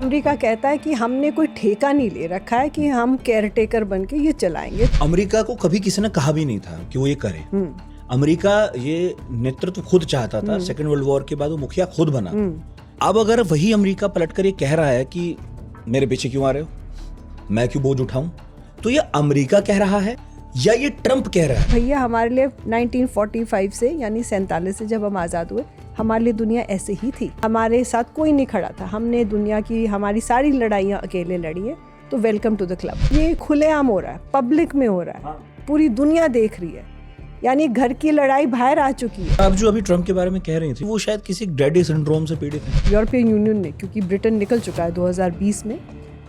America कहता है कि हमने कोई ठेका नहीं ले रखा है कि हम केयर टेकर बन के ये चलाएंगे। अमेरिका को कभी किसी ने कहा भी नहीं था कि वो ये करे। अमेरिका ये नेतृत्व खुद चाहता था। सेकेंड वर्ल्ड वॉर के बाद वो मुखिया खुद बना। अब अगर वही अमेरिका पलटकर ये कह रहा है कि मेरे पीछे क्यों आ रहे हो, मैं क्यों बोझ उठाऊं, तो ये अमेरिका कह रहा है या ये ट्रंप कह रहा है? भैया हमारे लिए 1945 से यानी 47 से जब हम आज़ाद हुए, हमारे लिए दुनिया ऐसे ही थी। हमारे साथ कोई नहीं खड़ा था। हमने दुनिया की हमारी सारी लड़ाइयाँ अकेले लड़ी है। तो वेलकम टू द क्लब। ये खुलेआम हो रहा है, पब्लिक में हो रहा है, पूरी दुनिया देख रही है। यानी घर की लड़ाई बाहर आ चुकी है। आप जो अभी ट्रंप के बारे में कह रही थी, वो शायद किसी डैडी सिंड्रोम से पीड़ित है। यूरोपियन यूनियन ने, क्योंकि ब्रिटेन निकल चुका है 2020 में,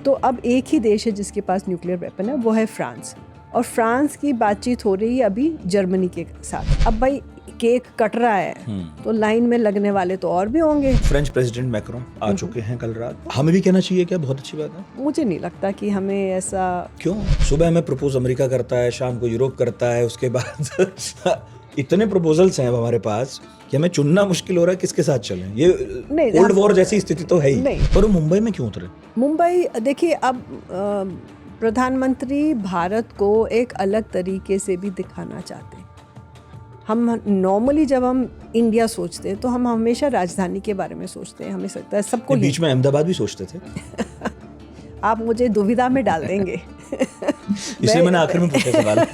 तो अब एक ही देश है जिसके पास न्यूक्लियर वेपन है, वो है फ्रांस। और फ्रांस की बातचीत हो रही है अभी जर्मनी के साथ। अब भाई केक कट रहा है तो लाइन में लगने वाले तो और भी होंगे। फ्रेंच प्रेसिडेंट मैक्रोन आ चुके हैं कल रात। हमें भी कहना चाहिए क्या? बहुत अच्छी बात है। मुझे नहीं लगता कि हमें ऐसा। क्यों? सुबह में प्रपोज अमेरिका करता है, शाम को यूरोप करता है, उसके बाद इतने प्रपोजल्स हैं अब हमारे पास कि हमें चुनना मुश्किल हो रहा है किसके साथ चलें। ये कोल्ड वॉर जैसी स्थिति तो है ही नहीं। पर वो मुंबई में क्यों उतरे? मुंबई देखिए, अब प्रधानमंत्री भारत को एक अलग तरीके से भी दिखाना चाहते हैं। हम नॉर्मली जब हम इंडिया सोचते हैं तो हम हमेशा राजधानी के बारे में सोचते हैं। हमें लगता है सबको बीच में अहमदाबाद भी सोचते थे। आप मुझे दुविधा में डाल देंगे। इसलिए मैंने आखिर में पूछा सवाल।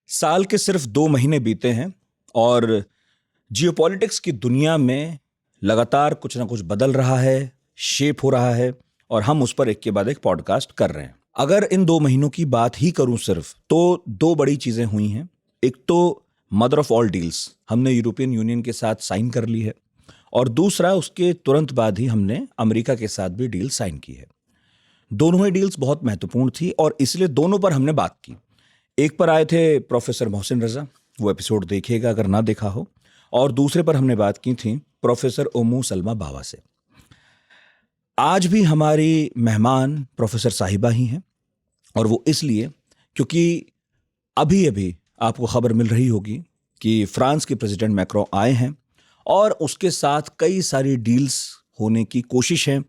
साल के सिर्फ 2 महीने बीते हैं और जियोपॉलिटिक्स की दुनिया में लगातार कुछ ना कुछ बदल रहा है, शेप हो रहा है, और हम उस पर एक के बाद एक पॉडकास्ट कर रहे हैं। अगर इन 2 महीनों की बात ही करूं सिर्फ, तो 2 बड़ी चीजें हुई हैं। एक तो मदर ऑफ ऑल डील्स, हमने यूरोपियन यूनियन के साथ साइन कर ली है, और दूसरा उसके तुरंत बाद ही हमने अमेरिका के साथ भी डील साइन की है। दोनों ही डील्स बहुत महत्वपूर्ण थी और इसलिए दोनों पर हमने बात की। एक पर आए थे प्रोफेसर मोहसिन रजा, वो एपिसोड देखिएगा अगर ना देखा हो, और दूसरे पर हमने बात की थी प्रोफेसर ओमू सलमा बावा से। आज भी हमारी मेहमान प्रोफेसर साहिबा ही हैं, और वो इसलिए क्योंकि अभी अभी आपको खबर मिल रही होगी कि फ्रांस के प्रेसिडेंट मैक्रोन आए हैं और उसके साथ कई सारी डील्स होने की कोशिश है।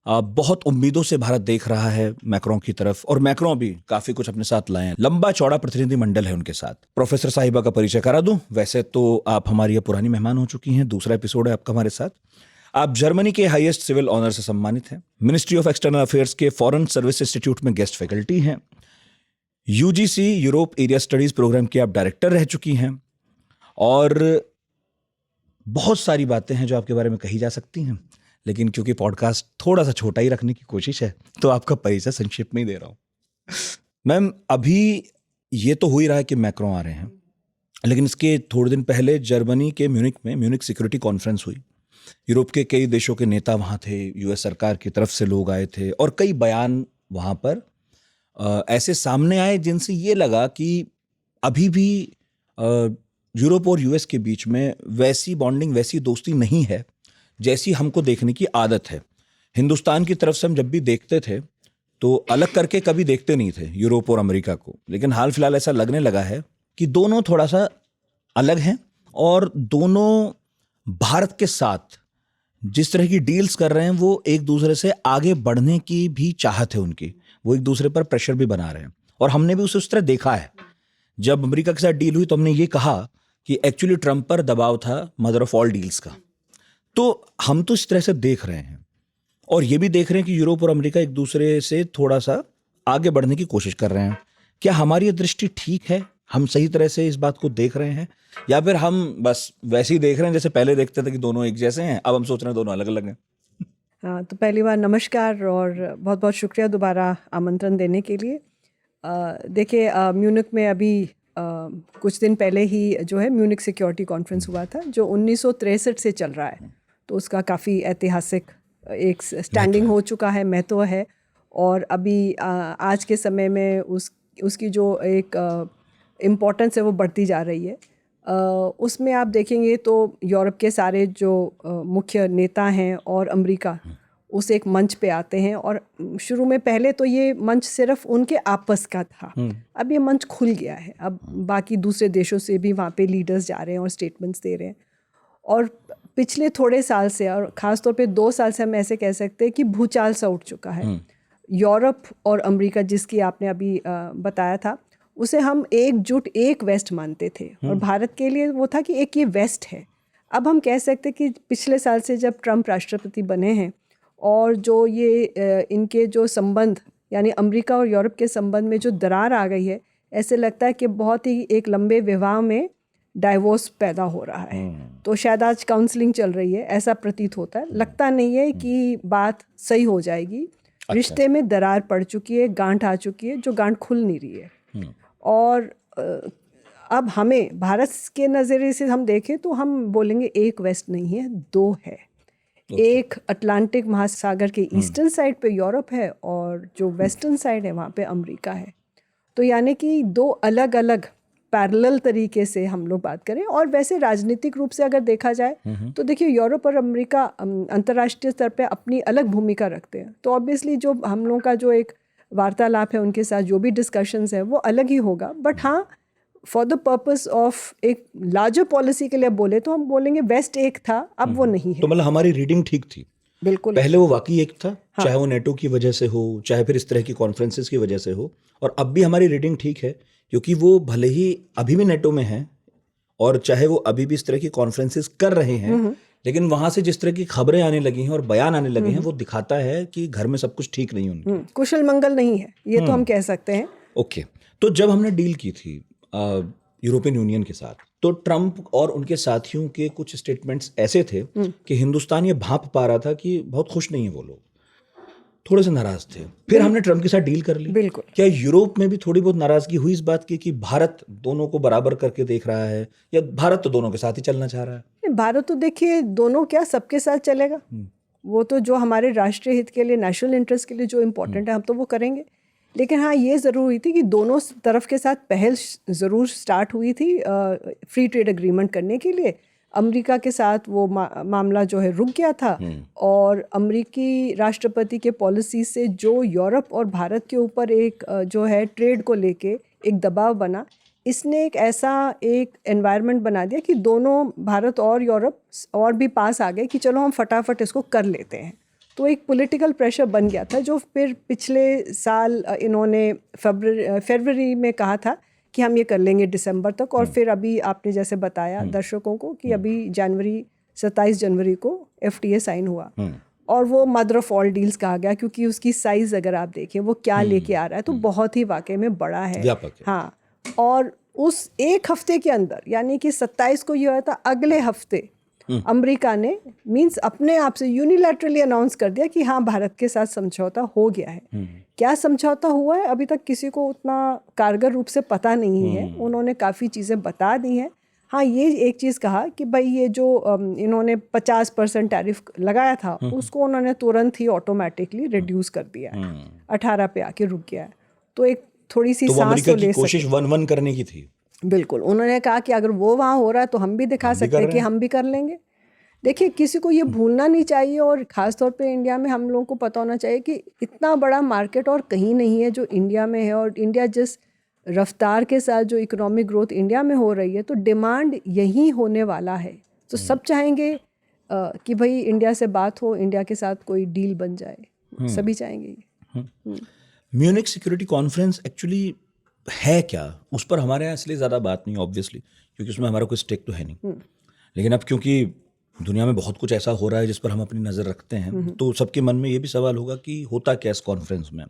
बहुत उम्मीदों से भारत देख रहा है मैक्रोन की तरफ, और मैक्रोन भी काफी कुछ अपने साथ लाए हैं। लंबा चौड़ा प्रतिनिधि मंडल है उनके साथ। प्रोफेसर साहिबा का परिचय करा दूं। वैसे तो आप हमारी ये पुरानी मेहमान हो चुकी हैं, दूसरा एपिसोड है आपका हमारे साथ। आप जर्मनी के हाईएस्ट सिविल ऑनर से सम्मानित हैं, मिनिस्ट्री ऑफ एक्सटर्नल अफेयर्स के फॉरेन सर्विस इंस्टीट्यूट में गेस्ट फैकल्टी हैं, UGC Europe area studies programme के आप डायरेक्टर रह चुकी हैं, और बहुत सारी बातें हैं जो आपके बारे में कही जा सकती हैं, लेकिन क्योंकि पॉडकास्ट थोड़ा सा छोटा ही रखने की कोशिश है तो आपका परिचय संक्षिप्त में ही दे रहा हूं। मैम, अभी ये तो हो ही रहा है कि मैक्रोन आ रहे हैं, लेकिन इसके थोड़े दिन पहले जर्मनी के म्यूनिक सिक्योरिटी कॉन्फ्रेंस हुई। यूरोप के कई देशों के नेता वहाँ थे, यूएस सरकार की तरफ से लोग आए थे, और कई बयान वहाँ पर ऐसे सामने आए जिनसे ये लगा कि अभी भी यूरोप और यूएस के बीच में वैसी बॉन्डिंग, वैसी दोस्ती नहीं है जैसी हमको देखने की आदत है। हिंदुस्तान की तरफ से हम जब भी देखते थे तो अलग करके कभी देखते नहीं थे यूरोप और अमेरिका को, लेकिन हाल फिलहाल ऐसा लगने लगा है कि दोनों थोड़ा सा अलग हैं, और दोनों भारत के साथ जिस तरह की डील्स कर रहे हैं वो एक दूसरे से आगे बढ़ने की भी चाहत है उनकी। वो एक दूसरे पर प्रेशर भी बना रहे हैं, और हमने भी उसे उस तरह देखा है। जब अमेरिका के साथ डील हुई तो हमने ये कहा कि एक्चुअली ट्रंप पर दबाव था मदर ऑफ ऑल डील्स का। तो हम तो इस तरह से देख रहे हैं, और ये भी देख रहे हैं कि यूरोप और अमेरिका एक दूसरे से थोड़ा सा आगे बढ़ने की कोशिश कर रहे हैं। क्या हमारी ये दृष्टि ठीक है? हम सही तरह से इस बात को देख रहे हैं, या फिर हम बस वैसे ही देख रहे हैं जैसे पहले देखते थे कि दोनों एक जैसे हैं, अब हम सोच रहे हैं दोनों अलग अलग हैं? हाँ, तो पहली बार नमस्कार और बहुत बहुत शुक्रिया दोबारा आमंत्रण देने के लिए। देखिए, म्यूनिक में अभी कुछ दिन पहले ही जो है म्यूनिक सिक्योरिटी कॉन्फ्रेंस हुआ था, जो 1963 से चल रहा है। तो उसका काफ़ी ऐतिहासिक एक स्टैंडिंग हो चुका है, महत्व है। और अभी आज के समय में उसकी जो एक इम्पोर्टेंस है वो बढ़ती जा रही है। उसमें आप देखेंगे तो यूरोप के सारे जो मुख्य नेता हैं और अमेरिका उस एक मंच पे आते हैं, और शुरू में पहले तो ये मंच सिर्फ उनके आपस का था, अब ये मंच खुल गया है। अब बाकी दूसरे देशों से भी वहाँ पे लीडर्स जा रहे हैं और स्टेटमेंट्स दे रहे हैं। और पिछले थोड़े साल से, और ख़ास तौर पे 2 साल से, हम ऐसे कह सकते हैं कि भूचाल सा उठ चुका है। यूरोप और अमेरिका, जिसकी आपने अभी बताया था, उसे हम एकजुट एक वेस्ट मानते थे, और भारत के लिए वो था कि एक ये वेस्ट है। अब हम कह सकते हैं कि पिछले साल से जब ट्रम्प राष्ट्रपति बने हैं, और जो ये इनके जो संबंध, यानी अमेरिका और यूरोप के संबंध में जो दरार आ गई है, ऐसे लगता है कि बहुत ही एक लंबे विवाह में डाइवोर्स पैदा हो रहा है। तो शायद आज काउंसलिंग चल रही है, ऐसा प्रतीत होता है। लगता नहीं है कि बात सही हो जाएगी। रिश्ते में दरार पड़ चुकी है, गांठ आ चुकी है, जो गांठ खुल नहीं रही है। और अब हमें भारत के नज़रिए से हम देखें तो हम बोलेंगे एक वेस्ट नहीं है, 2 है। एक अटलांटिक महासागर के ईस्टर्न साइड पे यूरोप है, और जो वेस्टर्न साइड है वहाँ पे अमेरिका है। तो यानी कि 2 अलग अलग पैरेलल तरीके से हम लोग बात करें। और वैसे राजनीतिक रूप से अगर देखा जाए तो देखिए, यूरोप और अमेरिका अंतर्राष्ट्रीय स्तर पे अपनी अलग भूमिका रखते हैं। तो ऑब्वियसली जो हम लोगों का जो एक वार्तालाप है उनके साथ, जो भी डिस्कशंस है, वो अलग ही होगा। बट हाँ, फॉर द पर्पस ऑफ एक लार्जर पॉलिसी के लिए बोले तो हम बोलेंगे वेस्ट एक था, अब वो नहीं है। तो मतलब हमारी रीडिंग ठीक थी, बिल्कुल। पहले वो वाकई एक था। हाँ। चाहे वो नेटो की वजह से हो, चाहे फिर इस तरह की कॉन्फ्रेंसेस की वजह से हो, और अब भी हमारी रीडिंग ठीक है, क्योंकि वो भले ही अभी भी नेटो में हैं, और चाहे वो अभी भी इस तरह की कॉन्फ्रेंसेस कर रहे हैं, लेकिन वहां से जिस तरह की खबरें आने लगी हैं और बयान आने लगे हैं, वो दिखाता है कि घर में सब कुछ ठीक नहीं उनके, कुशल मंगल नहीं है, ये तो हम कह सकते हैं। ओके। तो जब हमने डील की थी यूरोपियन यूनियन के साथ, तो ट्रंप और उनके साथियों के कुछ स्टेटमेंट्स ऐसे थे कि हिंदुस्तान ये भांप पा रहा था कि बहुत खुश नहीं है वो लोग, थोड़े से नाराज थे। फिर हमने ट्रंप के साथ डील कर ली। बिल्कुल। क्या यूरोप में भी थोड़ी बहुत नाराजगी हुई इस बात की कि भारत दोनों को बराबर करके देख रहा है, या भारत तो दोनों के साथ ही चलना चाह रहा है? भारत तो देखिए, दोनों क्या, सबके साथ चलेगा। वो तो जो हमारे राष्ट्रीय हित के लिए, नेशनल इंटरेस्ट के लिए जो इम्पोर्टेंट है, हम तो वो करेंगे। लेकिन हाँ, ये ज़रूर हुई थी कि दोनों तरफ के साथ पहल ज़रूर स्टार्ट हुई थी फ्री ट्रेड एग्रीमेंट करने के लिए। अमेरिका के साथ वो मामला जो है रुक गया था, और अमेरिकी राष्ट्रपति के पॉलिसी से जो यूरोप और भारत के ऊपर एक जो है ट्रेड को लेके एक दबाव बना, इसने एक ऐसा एक एनवायरनमेंट बना दिया कि दोनों, भारत और यूरोप और भी पास आ गए कि चलो हम फटाफट इसको कर लेते हैं। तो एक पॉलिटिकल प्रेशर बन गया था, जो फिर पिछले साल इन्होंने फरवरी में कहा था कि हम ये कर लेंगे दिसंबर तक। और फिर अभी आपने जैसे बताया दर्शकों को कि अभी 27 जनवरी को FTA साइन हुआ, और वो मदर ऑफ ऑल डील्स कहा गया, क्योंकि उसकी साइज़ अगर आप देखें वो क्या लेके आ रहा है, तो बहुत ही वाकई में बड़ा है, व्यापक है। हाँ। और उस एक हफ्ते के अंदर, यानी कि 27 को ये हुआ था, अगले हफ्ते अमेरिका ने अपने आप से यूनिलैटरली अनाउंस कर दिया कि हाँ, भारत के साथ समझौता हो गया है। क्या समझौता हुआ है अभी तक किसी को उतना कारगर रूप से पता नहीं है। उन्होंने काफ़ी चीज़ें बता दी हैं। हाँ, ये एक चीज़ कहा कि भाई ये जो इन्होंने 50% टैरिफ लगाया था, उसको उन्होंने तुरंत ही ऑटोमेटिकली रिड्यूस कर दिया है, 18 पे आके रुक गया है। तो एक थोड़ी सी सांस तो ले सके। कोशिश 1-1 करने की थी। बिल्कुल। उन्होंने कहा कि अगर वो वहाँ हो रहा है तो हम भी दिखा सकते हैं कि हम भी कर लेंगे। देखिए, किसी को ये भूलना नहीं चाहिए, और ख़ास तौर पे इंडिया में हम लोगों को पता होना चाहिए कि इतना बड़ा मार्केट और कहीं नहीं है जो इंडिया में है। और इंडिया जिस रफ्तार के साथ जो इकोनॉमिक ग्रोथ इंडिया में हो रही है, तो डिमांड यही होने वाला है। तो सब चाहेंगे कि भाई इंडिया से बात हो, इंडिया के साथ कोई डील बन जाए, सभी चाहेंगे। म्यूनिख सिक्योरिटी कॉन्फ्रेंस एक्चुअली है क्या, उस पर हमारे यहाँ इसलिए ज़्यादा बात नहीं, ऑब्वियसली, क्योंकि उसमें हमारा कोई स्टेक तो है नहीं। लेकिन अब क्योंकि दुनिया में बहुत कुछ ऐसा हो रहा है जिस पर हम अपनी नज़र रखते हैं, तो सबके मन में ये भी सवाल होगा कि होता क्या इस कॉन्फ्रेंस में,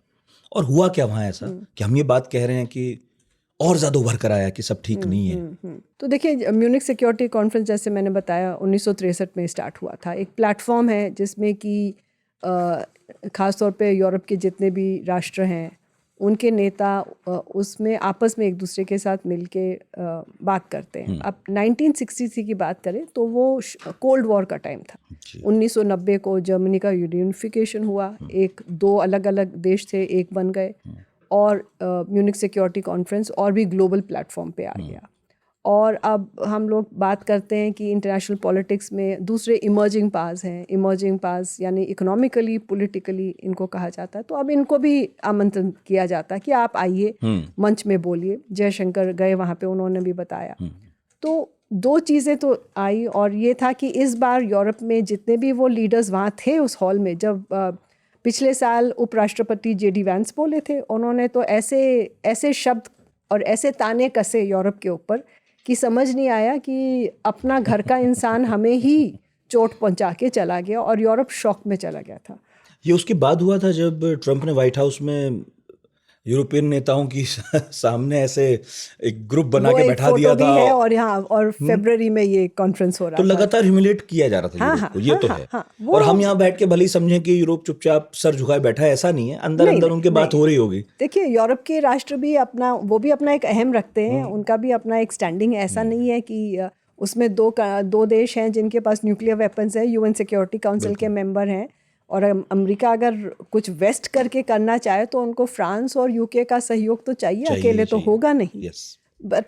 और हुआ क्या वहाँ ऐसा कि हम ये बात कह रहे हैं कि और ज़्यादा उभर कर आया कि सब ठीक नहीं है। तो देखिए, म्यूनिख सिक्योरिटी कॉन्फ्रेंस, जैसे मैंने बताया, 1963 में स्टार्ट हुआ था। एक प्लेटफॉर्म है जिसमें कि ख़ास तौर पे यूरोप के जितने भी राष्ट्र हैं उनके नेता उसमें आपस में एक दूसरे के साथ मिलके बात करते हैं। अब 1963 की बात करें तो वो कोल्ड वॉर का टाइम था। 1990 को जर्मनी का यूनिफिकेशन हुआ, एक दो अलग अलग देश थे एक बन गए, और म्यूनिक सिक्योरिटी कॉन्फ्रेंस और भी ग्लोबल प्लेटफॉर्म पे आ गया। और अब हम लोग बात करते हैं कि इंटरनेशनल पॉलिटिक्स में दूसरे इमर्जिंग पावर्स हैं। इमर्जिंग पावर्स यानी इकोनॉमिकली, पॉलिटिकली इनको कहा जाता है। तो अब इनको भी आमंत्रण किया जाता है कि आप आइए, मंच में बोलिए। जयशंकर गए वहाँ पे, उन्होंने भी बताया। तो दो चीज़ें तो आई, और ये था कि इस बार यूरोप में जितने भी वो लीडर्स वहाँ थे उस हॉल में, जब पिछले साल उपराष्ट्रपति JD वैंस बोले थे, उन्होंने तो ऐसे शब्द और ऐसे ताने कसे यूरोप के ऊपर कि समझ नहीं आया कि अपना घर का इंसान हमें ही चोट पहुंचा के चला गया, और यूरोप शॉक में चला गया था। ये उसके बाद हुआ था जब ट्रंप ने व्हाइट हाउस में यूरोपियन नेताओं की सामने ऐसे एक ग्रुप बना के बैठा दिया था, है, और यहाँ और फरवरी में ये कॉन्फ्रेंस हो रहा तो था। लगातार ह्यूमिलेट किया जा रहा था यूरोप को, ये तो है। और हम यहाँ बैठ के भले ही समझें कि यूरोप चुपचाप सर झुकाए बैठा है, ऐसा नहीं है। अंदर अंदर उनके बात हो रही होगी। देखिए, यूरोप के राष्ट्र भी वो भी अपना एक अहम रखते हैं, उनका भी अपना एक स्टैंडिंग है। ऐसा नहीं है कि उसमें दो देश हैं जिनके पास न्यूक्लियर वेपन्स है, UN सिक्योरिटी काउंसिल के मेंबर हैं, और अमेरिका अगर कुछ वेस्ट करके करना चाहे तो उनको फ्रांस और UK का सहयोग तो चाहिए, अकेले तो होगा नहीं। बट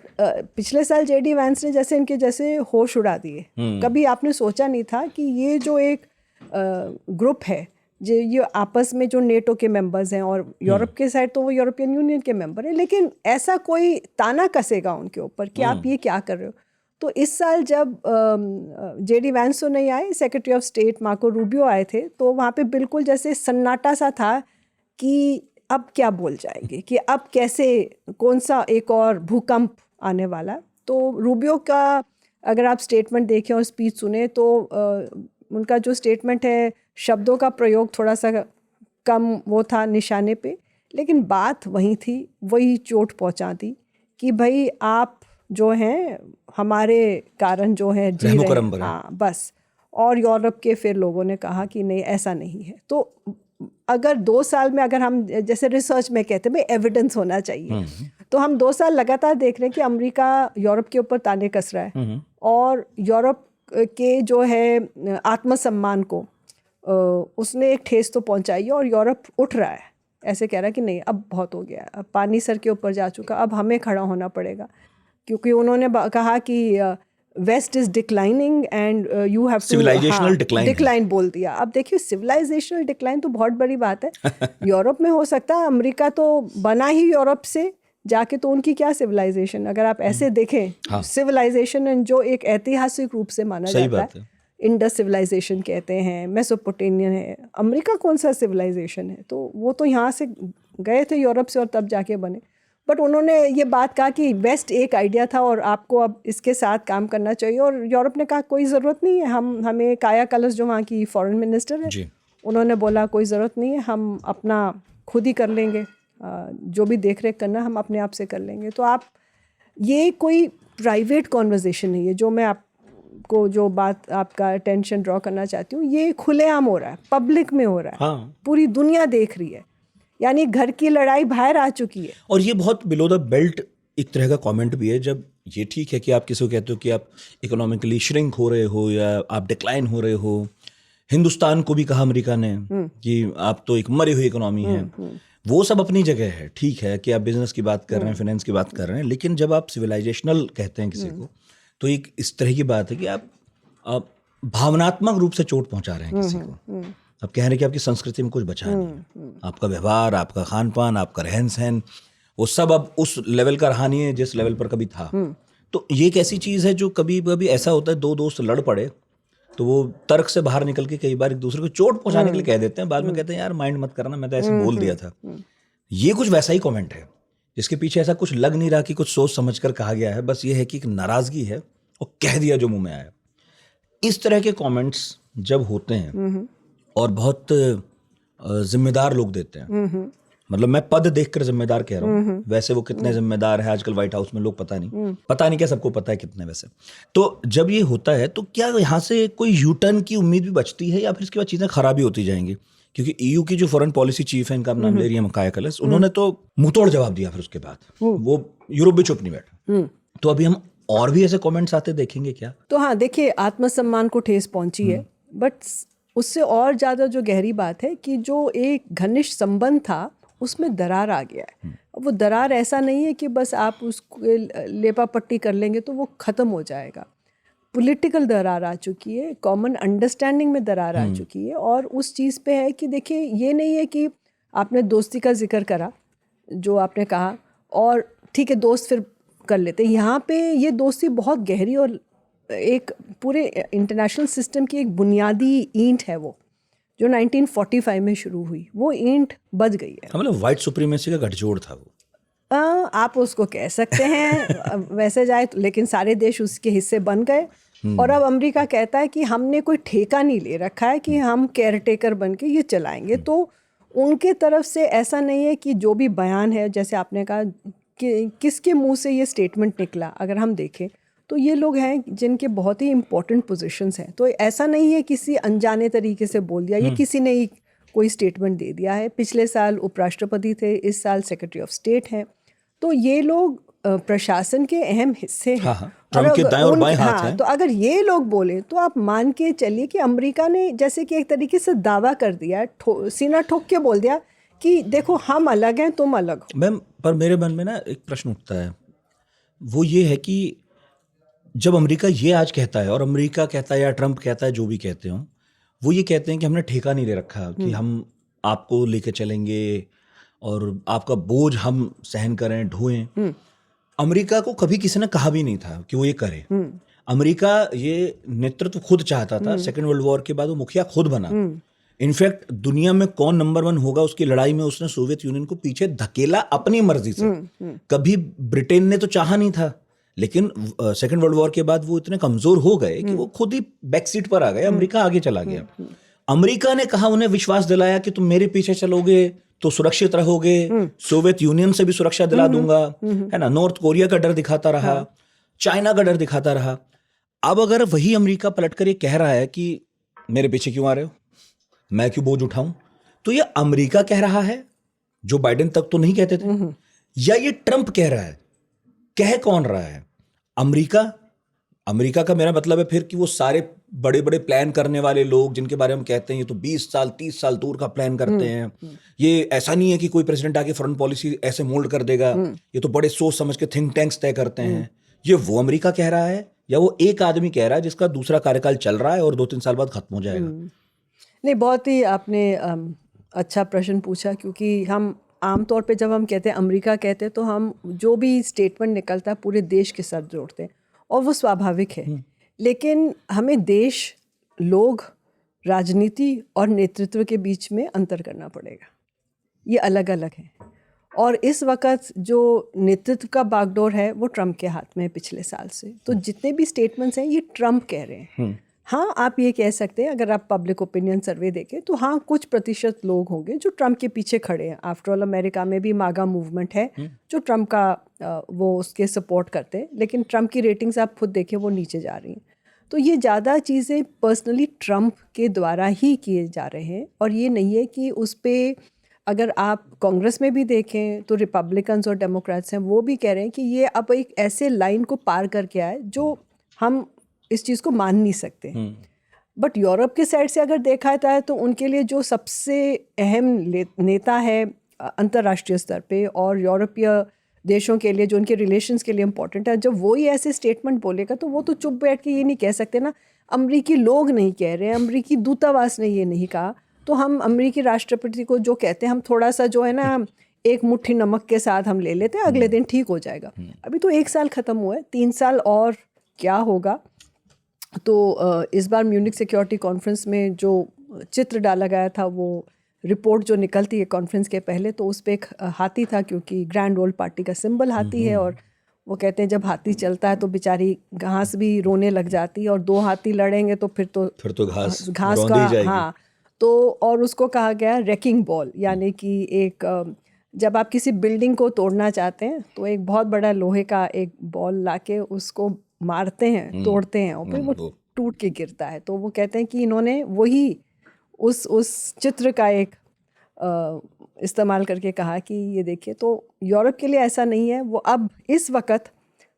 पिछले साल JD वैंस ने जैसे होश उड़ा दिए। कभी आपने सोचा नहीं था कि ये जो एक ग्रुप है, ये आपस में जो नेटो के मेंबर्स हैं, और यूरोप के साइड तो वो यूरोपियन यूनियन के मेंबर हैं, लेकिन ऐसा कोई ताना कसेगा उनके ऊपर कि आप ये क्या कर रहे हो। तो इस साल जब JD वैंस तो नहीं आए, secretary of state Marco Rubio आए थे, तो वहाँ पे बिल्कुल जैसे सन्नाटा सा था कि अब क्या बोल जाएंगे, कि अब कैसे, कौन सा एक और भूकंप आने वाला। तो रूबियो का अगर आप स्टेटमेंट देखें और स्पीच सुने तो उनका जो स्टेटमेंट है, शब्दों का प्रयोग थोड़ा सा कम वो था निशाने पे, लेकिन बात वही थी, वही चोट पहुँचा दी कि भाई आप जो हैं हमारे कारण जो है जी रहे हैं, हाँ बस। और यूरोप के फिर लोगों ने कहा कि नहीं, ऐसा नहीं है। तो अगर 2 साल में, अगर हम जैसे रिसर्च में कहते हैं भाई एविडेंस होना चाहिए, तो हम 2 साल लगातार देख रहे हैं कि अमेरिका यूरोप के ऊपर ताने कस रहा है, और यूरोप के जो है आत्मसम्मान को उसने एक ठेस तो पहुंचाई है, और यूरोप उठ रहा है, ऐसे कह रहा है कि नहीं अब बहुत हो गया, अब पानी सर के ऊपर जा चुका, अब हमें खड़ा होना पड़ेगा। क्योंकि उन्होंने कहा कि west is declining and you have to, civilisational decline बोल दिया। अब देखिए, सिविलाइजेशनल डिक्लाइन तो बहुत बड़ी बात है। यूरोप में हो सकता है, अमेरिका तो बना ही यूरोप से जाके, तो उनकी क्या सिविलाइजेशन, अगर आप ऐसे देखें सिविलाइजेशन जो एक ऐतिहासिक रूप से माना जाता है, इंडस सिविलाइजेशन कहते हैं, मेसोपोटेमियन है, अमेरिका कौन सा सिविलाइजेशन है। तो वो तो यहाँ से गए थे यूरोप से और तब जाके बने। बट उन्होंने ये बात कहा कि वेस्ट एक आइडिया था और आपको अब इसके साथ काम करना चाहिए, और यूरोप ने कहा कोई ज़रूरत नहीं है, हमें काया कलस जो वहाँ की फॉरेन मिनिस्टर है, उन्होंने बोला कोई ज़रूरत नहीं है, हम अपना खुद ही कर लेंगे, जो भी देख रेख करना हम अपने आप से कर लेंगे। तो आप, ये कोई प्राइवेट कॉन्वर्जेशन नहीं है, जो मैं आपको जो बात आपका अटेंशन ड्रॉ करना चाहती हूँ, ये खुलेआम हो रहा है, पब्लिक में हो रहा है, पूरी दुनिया देख रही है, यानी घर की लड़ाई बाहर आ चुकी है। और ये बहुत बिलो द बेल्ट एक तरह का कमेंट भी है। जब ये ठीक है कि आप किसी को कहते हो कि आप इकोनॉमिकली श्रिंक हो रहे हो या आप डिक्लाइन हो रहे हो, हिंदुस्तान को भी कहा अमेरिका ने कि आप तो एक मरी हुई इकोनॉमी है, वो सब अपनी जगह है, ठीक है कि आप बिजनेस की बात कर रहे हैं, फाइनेंस की बात कर रहे हैं, लेकिन जब आप सिविलाइजेशनल कहते हैं किसी को, तो एक इस तरह की बात है कि आप भावनात्मक रूप से चोट पहुंचा रहे हैं किसी को। आप कह रहे हैं कि आपकी संस्कृति में कुछ बचा नहीं, आपका व्यवहार, आपका खान पान, आपका रहन सहन, वो सब अब उस लेवल का रहा नहीं है जिस लेवल पर कभी था। तो ये एक ऐसी चीज़ है जो कभी कभी ऐसा होता है, दो दोस्त लड़ पड़े तो वो तर्क से बाहर निकल के कई बार एक दूसरे को चोट पहुंचाने के लिए कह देते हैं, बाद में कहते हैं यार माइंड मत करना, मैं तो ऐसे बोल दिया था। ये कुछ वैसा ही कमेंट है जिसके पीछे ऐसा कुछ लग नहीं रहा कि कुछ सोच समझ कर कहा गया है, बस ये है कि एक नाराजगी है और कह दिया जो मुंह में आया। इस तरह के कमेंट्स जब होते हैं और बहुत जिम्मेदार लोग देते हैं, मतलब मैं पद देखकर जिम्मेदार कह रहा हूँ, वैसे वो कितने जिम्मेदार है आजकल व्हाइट हाउस में लोग पता नहीं क्या, सबको पता है कितने वैसे। तो जब ये होता है तो क्या यहाँ से कोई यू टर्न की उम्मीद भी बचती है, या फिर इसके बाद चीजें खराब ही होती जाएंगी? क्योंकि ईयू की जो फॉरेन पॉलिसी चीफ है, इनका नाम ले रही है काया कलस, उन्होंने तो मुंहतोड़ जवाब दिया, फिर उसके बाद वो यूरोप भी चुप नहीं बैठा। तो अभी हम और भी ऐसे कमेंट्स आते देखेंगे क्या? तो हाँ, देखिए, आत्मसम्मान को ठेस पहुंची है, बट उससे और ज़्यादा जो गहरी बात है कि जो एक घनिष्ठ संबंध था उसमें दरार आ गया है। वो दरार ऐसा नहीं है कि बस आप उसको लेपा पट्टी कर लेंगे तो वो ख़त्म हो जाएगा। पॉलिटिकल दरार आ चुकी है, कॉमन अंडरस्टैंडिंग में दरार आ चुकी है, और उस चीज़ पे है कि देखिए, ये नहीं है कि आपने दोस्ती का जिक्र करा जो आपने कहा, और ठीक है दोस्त फिर कर लेते। यहाँ पे ये दोस्ती बहुत गहरी और एक पूरे इंटरनेशनल सिस्टम की एक बुनियादी ईंट है, वो जो 1945 में शुरू हुई, वो ईंट बज गई है। मतलब वाइट सुप्रीमेसी का गठजोड़ था वो, आप उसको कह सकते हैं वैसे जाए तो, लेकिन सारे देश उसके हिस्से बन गए। और अब अमेरिका कहता है कि हमने कोई ठेका नहीं ले रखा है कि हम केयर टेकर बन के ये चलाएंगे। तो उनके तरफ से ऐसा नहीं है कि जो भी बयान है, जैसे आपने कहा कि किसके मुंह से ये स्टेटमेंट निकला, अगर हम देखें तो ये लोग हैं जिनके बहुत ही इंपॉर्टेंट पोजीशंस हैं। तो ऐसा नहीं है किसी अनजाने तरीके से बोल दिया, ये किसी ने ही कोई स्टेटमेंट दे दिया है। पिछले साल उपराष्ट्रपति थे, इस साल सेक्रेटरी ऑफ स्टेट हैं। तो ये लोग प्रशासन के अहम हिस्से हैं। हाँ, ट्रम्प के दाएं और बाएं हाथ हैं। तो अगर ये लोग बोले तो आप मान के चलिए कि अमेरिका ने जैसे कि एक तरीके से दावा कर दिया, सीना ठोक के बोल दिया कि देखो हम अलग हैं, तुम अलग हो। मैम, पर मेरे मन में ना एक प्रश्न उठता है, वो ये है कि जब अमेरिका ये आज कहता है, और अमेरिका कहता है या ट्रम्प कहता है, जो भी कहते हो, वो ये कहते हैं कि हमने ठेका नहीं ले रखा कि हम आपको लेके चलेंगे और आपका बोझ हम सहन करें, ढोएं। अमेरिका को कभी किसी ने कहा भी नहीं था कि वो ये करे। अमेरिका ये नेतृत्व खुद चाहता था। सेकेंड वर्ल्ड वॉर के बाद वो मुखिया खुद बना। इनफैक्ट दुनिया में कौन नंबर 1 होगा उसकी लड़ाई में उसने सोवियत यूनियन को पीछे धकेला अपनी मर्जी से। कभी ब्रिटेन ने तो चाहा नहीं था, लेकिन सेकेंड वर्ल्ड वॉर के बाद वो इतने कमजोर हो गए कि वो खुद ही बैक सीट पर आ गए, अमेरिका आगे चला गया। अमेरिका ने कहा, उन्हें विश्वास दिलाया कि तुम मेरे पीछे चलोगे तो सुरक्षित रहोगे, सोवियत यूनियन से भी सुरक्षा दिला दूंगा, है ना। नॉर्थ कोरिया का डर दिखाता रहा, चाइना का डर दिखाता रहा। अब अगर वही अमेरिका पलटकर ये कह रहा है कि मेरे पीछे क्यों आ रहे हो, मैं क्यों बोझ उठाऊं, तो ये अमेरिका कह रहा है, जो बाइडेन तक तो नहीं कहते थे, या ये ट्रंप कह रहा है? कह कौन रहा है? अमेरिका का मेरा मतलब है फिर कि वो सारे बड़े बड़े प्लान करने वाले लोग जिनके बारे में हम कहते हैं ये तो 20 साल 30 साल दूर का प्लान करते हैं, ये ऐसा नहीं है कि कोई प्रेसिडेंट आके फॉरेन पॉलिसी ऐसे मोल्ड कर देगा, ये तो बड़े सोच समझ के थिंक टैंक्स तय करते हैं। ये वो अमेरिका कह रहा है, या वो एक आदमी कह रहा है जिसका दूसरा कार्यकाल चल रहा है और 2-3 साल बाद खत्म हो जाएगा? नहीं, बहुत ही आपने अच्छा प्रश्न पूछा, क्योंकि हम आमतौर पे जब हम कहते हैं अमेरिका कहते हैं तो हम जो भी स्टेटमेंट निकलता है पूरे देश के साथ जोड़ते हैं, और वो स्वाभाविक है। लेकिन हमें देश, लोग, राजनीति और नेतृत्व के बीच में अंतर करना पड़ेगा। ये अलग अलग है। और इस वक्त जो नेतृत्व का बागडोर है वो ट्रंप के हाथ में है पिछले साल से। तो जितने भी स्टेटमेंट्स हैं ये ट्रंप कह रहे हैं। हाँ, आप ये कह सकते हैं, अगर आप पब्लिक ओपिनियन सर्वे देखें तो हाँ, कुछ प्रतिशत लोग होंगे जो ट्रंप के पीछे खड़े हैं। आफ्टर ऑल अमेरिका में भी मागा मूवमेंट है जो ट्रंप का वो उसके सपोर्ट करते हैं, लेकिन ट्रंप की रेटिंग्स आप खुद देखें वो नीचे जा रही हैं। तो ये ज़्यादा चीज़ें पर्सनली ट्रंप के द्वारा ही किए जा रहे हैं, और ये नहीं है कि उस पर, अगर आप कांग्रेस में भी देखें तो रिपब्लिकन्स और डेमोक्रेट्स हैं, वो भी कह रहे हैं कि ये अब एक ऐसे लाइन को पार करके आए जो हम इस चीज़ को मान नहीं सकते। बट यूरोप के साइड से अगर देखा जाता है तो उनके लिए जो सबसे अहम नेता है अंतर्राष्ट्रीय स्तर पे और यूरोपीय देशों के लिए जो उनके रिलेशंस के लिए इम्पोर्टेंट है, जब वो ही ऐसे स्टेटमेंट बोलेगा तो वो तो चुप बैठ के ये नहीं कह सकते ना, अमरीकी लोग नहीं कह रहे हैं, अमरीकी दूतावास ने ये नहीं कहा, तो हम अमरीकी राष्ट्रपति को जो कहते हैं हम थोड़ा सा जो है ना एक मुट्ठी नमक के साथ हम ले लेते हैं, अगले दिन ठीक हो जाएगा। अभी तो 1 साल ख़त्म हुआ है, 3 साल और क्या होगा। तो इस बार म्यूनिक सिक्योरिटी कॉन्फ्रेंस में जो चित्र डाला गया था, वो रिपोर्ट जो निकलती है कॉन्फ्रेंस के पहले, तो उस पर एक हाथी था, क्योंकि ग्रैंड ओल्ड पार्टी का सिंबल हाथी है, और वो कहते हैं जब हाथी चलता है तो बेचारी घास भी रोने लग जाती है, और 2 हाथी लड़ेंगे तो फिर तो घास का, हाँ। तो और उसको कहा गया रेकिंग बॉल, यानी कि एक जब आप किसी बिल्डिंग को तोड़ना चाहते हैं तो एक बहुत बड़ा लोहे का एक बॉल लाके उसको मारते हैं, तोड़ते हैं और फिर वो टूट के गिरता है। तो वो कहते हैं कि इन्होंने वही उस चित्र का एक इस्तेमाल करके कहा कि ये देखिए, तो यूरोप के लिए ऐसा नहीं है। वो अब इस वक्त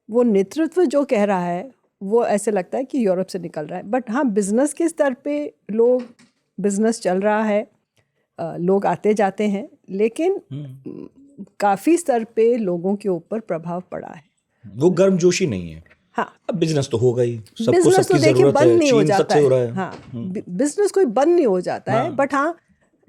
वो नेतृत्व जो कह रहा है वो ऐसे लगता है कि यूरोप से निकल रहा है। बट हाँ, बिजनेस के स्तर पे बिजनेस चल रहा है, लोग आते जाते हैं, लेकिन काफ़ी स्तर पे लोगों के ऊपर प्रभाव पड़ा है। वो गर्मजोशी नहीं है। हाँ, अब बिजनेस तो होगा ही, सबको बिजनेस सबकी तो देखिए जरूरत बंद है, नहीं हो चीन जाता सबसे हो रहा है। है। हाँ, बिजनेस कोई बंद नहीं हो जाता है, बट हाँ